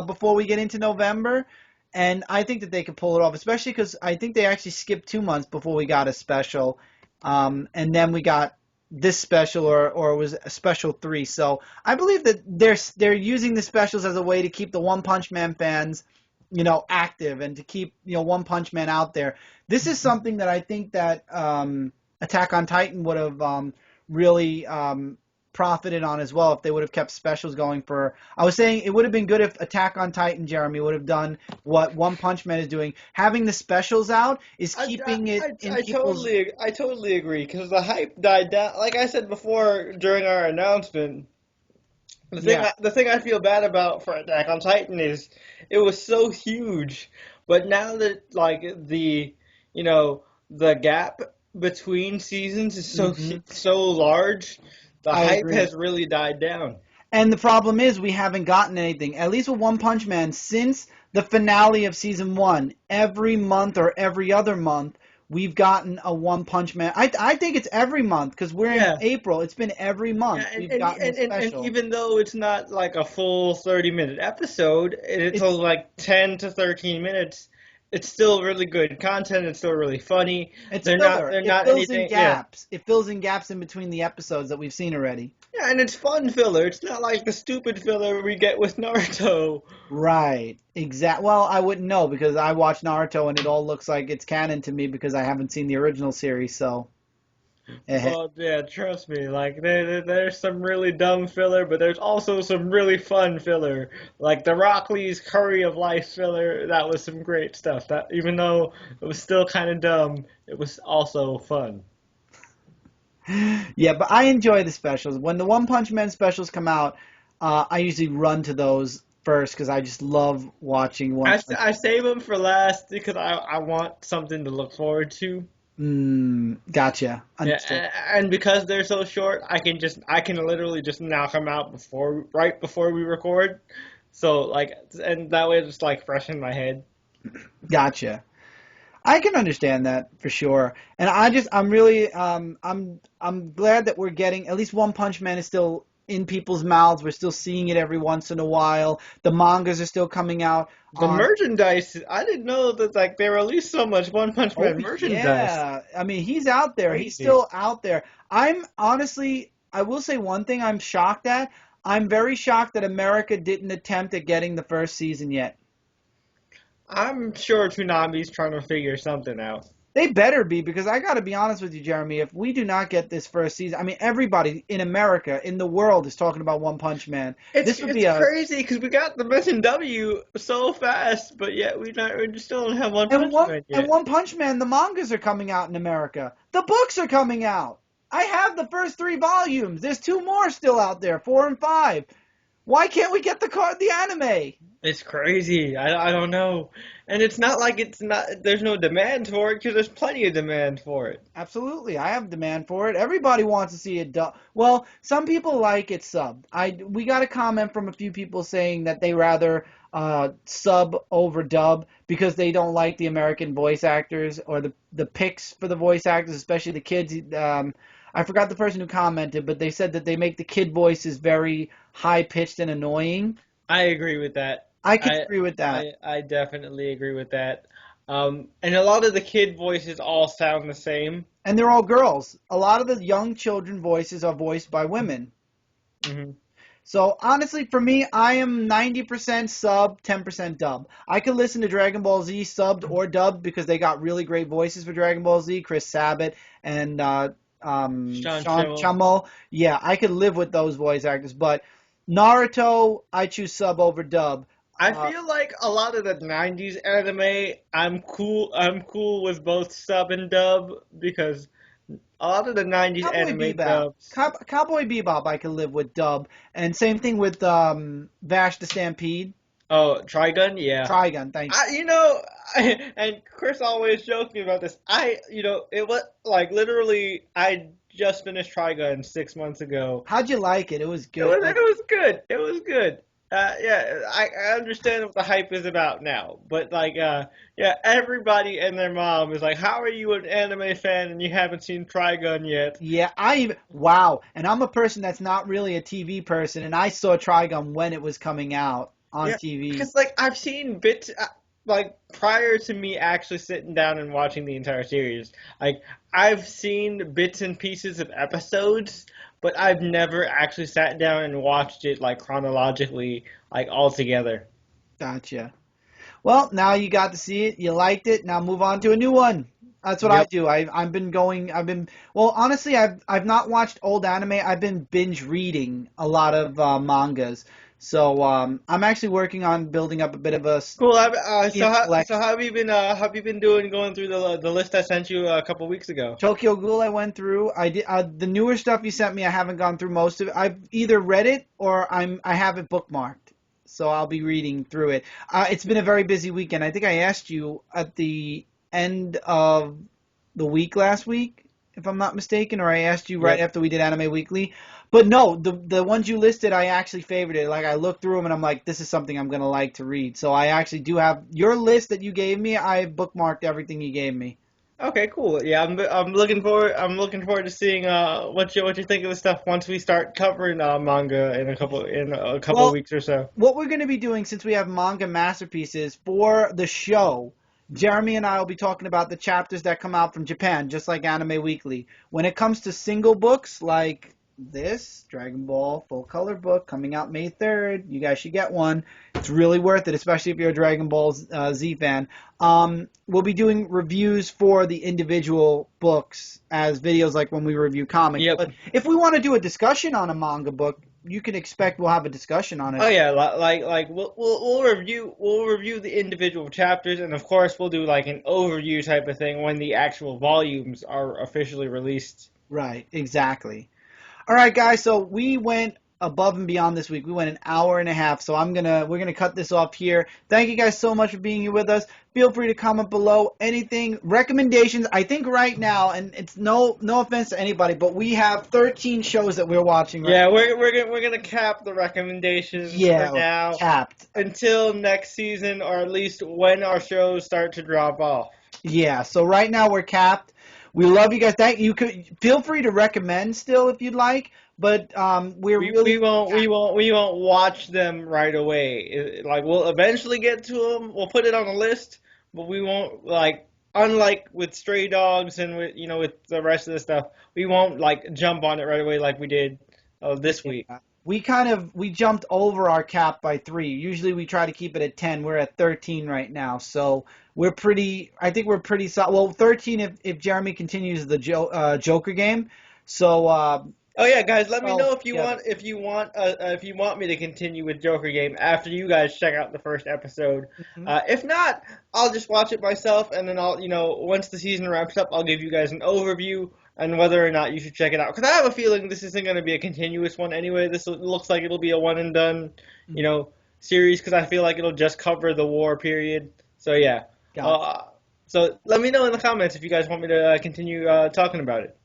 before we get into November. And I think that they could pull it off, especially because I think they actually skipped 2 months before we got a special. And then we got this special, or it was a special 3. So I believe that they're using the specials as a way to keep the One Punch Man fans, active, and to keep, One Punch Man out there. This is something that I think that Attack on Titan would have really profited on as well if they would have kept specials going for. I was saying it would have been good if Attack on Titan, Jeremy, would have done what One Punch Man is doing. Having the specials out is keeping it in people's. I totally agree because the hype died down. Like I said before during our announcement, Yeah. the thing I feel bad about for Attack on Titan is it was so huge, but now that like the gap between seasons is hmm so large, the I hype agree. has really died down. And the problem is we haven't gotten anything. At least with One Punch Man, since the finale of season 1, every month or every other month, we've gotten a One Punch Man. I think it's every month because we're in Yeah. April. It's been every Yeah, month we've gotten a and special. even though it's not like a full 30-minute episode, it's It's only like 10 to 13 minutes. It's still really good content. It's still really funny. it's filler. They're It not fills in anything. Yeah. gaps. It fills in gaps in between the episodes that we've seen already. Yeah, and it's fun filler. It's not like the stupid filler we get with Naruto. Right. Exact. Well, I wouldn't know because I watch Naruto and it all looks like it's canon to me because I haven't seen the original series. So, Well, yeah, trust me. Like there's some really dumb filler, but there's also some really fun filler. Like the Rockley's Curry of Life filler. That was some great stuff. That even though it was still kind of dumb, it was also fun. yeah, but I enjoy the specials. When the One Punch Man specials come out, I usually run to those first because I just love watching One Punch. I save them for last because I want something to look forward to. Gotcha. Yeah, Understood. and because they're so short, I can literally just knock them out right before we record. So like, and that way it's just like fresh in my head. Gotcha. I can understand that for sure. And I'm really, I'm glad that we're getting, at least One Punch Man is still in people's mouths. We're still seeing it every once in a while. The mangas are still coming out The on. merchandise, I didn't know that like they released so much One Punch Oh Man merchandise. yeah. I mean, he's out there. He's Crazy. still out there. I'm honestly, I will say one thing I'm shocked at. I'm very shocked that America didn't attempt at getting the 1st season yet. I'm sure Toonami's trying to figure something out. They better be, because I got to be honest with you, Jeremy. If we do not get this first season, I mean, everybody in America, in the world, is talking about One Punch Man. This would It's be a crazy because we got the Mission W so fast, but yet we still don't have One and Punch one Man and yet. One Punch Man. The mangas are coming out in America. The books are coming out. I have the first 3 volumes. There's 2 more still out there, 4 and 5. Why can't we get the anime? It's crazy. I don't know, and it's not like it's not. There's no demand for it because there's plenty of demand for it. Absolutely, I have demand for it. Everybody wants to see it dub. Well, some people like it subbed. We got a comment from a few people saying that they rather sub over dub because they don't like the American voice actors or the picks for the voice actors, especially the kids. I forgot the person who commented, but they said that they make the kid voices very high pitched and annoying. I agree with that. I can I agree with that. I definitely agree with that. And a lot of the kid voices all sound the same. And they're all girls. A lot of the young children voices are voiced by women. Hmm. So honestly, for me, I am 90% sub, 10% dub. I could listen to Dragon Ball Z subbed or dubbed because they got really great voices for Dragon Ball Z. Chris Sabat and Sean Sean Schimmel. Chamo. Yeah, I could live with those voice actors. But Naruto, I choose sub over dub. I Uh, feel like a lot of the '90s anime, I'm cool. I'm cool with both sub and dub because a lot of the '90s Cowboy anime Bebop. dubs. Cowboy Bebop, I could live with dub. And same thing with Vash the Stampede. Oh, Trigun, yeah. Trigun, thank you. And Chris always jokes me about this. It was like literally, I just finished Trigun 6 months ago. How'd you like it? It was It good. was, it was good. It was good. Yeah, I understand what the hype is about now, but yeah, everybody and their mom is like, "How are you an anime fan and you haven't seen Trigun yet?" Yeah, wow. And I'm a person that's not really a TV person, and I saw Trigun when it was coming out on Yeah, TV. because like I've seen bits like prior to me actually sitting down and watching the entire series. Like I've seen bits and pieces of episodes, but I've never actually sat down and watched it like chronologically, like all together. Gotcha. Well, now you got to see it. You liked it. Now move on to a new one. That's what I Yep. do. I've been going. Well, honestly, I've not watched old anime. I've been binge reading a lot of mangas. So I'm actually working on building up a bit of a Cool. media So collection. how have you been doing going through the list I sent you a couple weeks ago? Tokyo Ghoul I went through. I did the newer stuff you sent me. I haven't gone through most of it. I've either read it or I have it bookmarked. So I'll be reading through it. It's been a very busy weekend. I think I asked you at the end of the week last week, if I'm not mistaken, or I asked you right Yep. after we did Anime Weekly. But no, the ones you listed, I actually favored it. Like I looked through them and I'm like, this is something I'm gonna like to read. So I actually do have your list that you gave me. I bookmarked everything you gave me. Okay, cool. Yeah, I'm looking forward to seeing what you think of the stuff once we start covering manga in a couple of Well, weeks or so. what we're going to be doing since we have manga masterpieces for the show, Jeremy and I will be talking about the chapters that come out from Japan, just like Anime Weekly. When it comes to single books like this Dragon Ball full color book coming out May 3rd, you guys should get one. It's really worth it, especially if you're a Dragon Ball Z fan. We'll be doing reviews for the individual books as videos like when we review comics. Yep. But if we want to do a discussion on a manga book, you can expect we'll have a discussion on it. Oh yeah, we'll review the individual chapters, and of course we'll do like an overview type of thing when the actual volumes are officially released. Right, exactly. All right, guys. So we went above and beyond this week. We went an hour and a half. So we're gonna cut this off here. Thank you guys so much for being here with us. Feel free to comment below anything, recommendations. I think right now, and it's no offense to anybody, but we have 13 shows that we're watching right Yeah, now. we're gonna cap the recommendations for Yeah, now capped. until next season, or at least when our shows start to drop off. Yeah. So right now we're capped. We love you guys. Thank you. Could feel free to recommend still if you'd like, but we're really We won't watch them right away. Like we'll eventually get to them. We'll put it on the list, but we won't like unlike with Stray Dogs and with with the rest of the stuff. We won't like jump on it right away like we did this week. we jumped over our cap by 3. Usually we try to keep it at 10. We're at 13 right now, so I think we're pretty solid. Well, 13 if Jeremy continues the Joker game. So Oh yeah, guys, let me 12 know if you together. want if you want me to continue with Joker Game after you guys check out the first episode. Mhm. If not, I'll just watch it myself, and then I'll once the season wraps up, I'll give you guys an overview on whether or not you should check it out. Because I have a feeling this isn't going to be a continuous one anyway. This looks like it'll be a one and done, you Mhm. know, series. Because I feel like it'll just cover the war period. So yeah. Gotcha. Uh, so let me know in the comments if you guys want me to continue talking about it.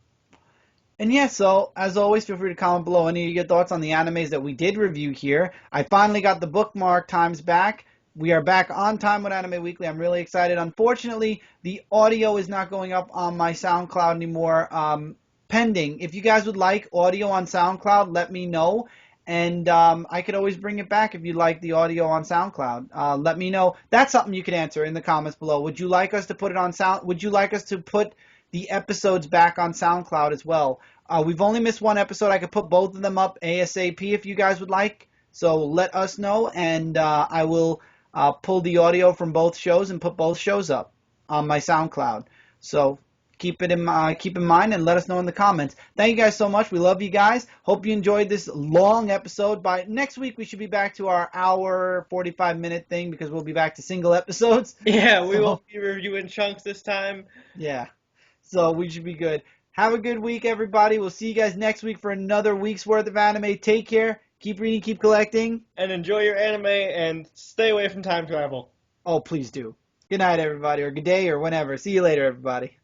And yeah, so as always, feel free to comment below any of your thoughts on the animes that we did review here. I finally got the bookmark times back. We are back on time with Anime Weekly. I'm really excited. Unfortunately, the audio is not going up on my SoundCloud anymore. Pending. If you guys would like audio on SoundCloud, let me know. And I could always bring it back if you like the audio on SoundCloud. Let me know. That's something you could answer in the comments below. Would you like us to put it on Sound? Would you like us to put the episodes back on SoundCloud as well? We've only missed one episode. I could put both of them up ASAP if you guys would like. So let us know, and I will pull the audio from both shows and put both shows up on my SoundCloud. So keep in mind and let us know in the comments. Thank you guys so much. We love you guys. Hope you enjoyed this long episode. By next week, we should be back to our hour 45-minute thing because we'll be back to single episodes. Yeah, we So won't be reviewing chunks this time. yeah. So we should be good. Have a good week, everybody. We'll see you guys next week for another week's worth of anime. Take care. Keep reading, keep collecting. And enjoy your anime and stay away from time travel. Oh, please do. Good night, everybody, or good day, or whenever. See you later, everybody.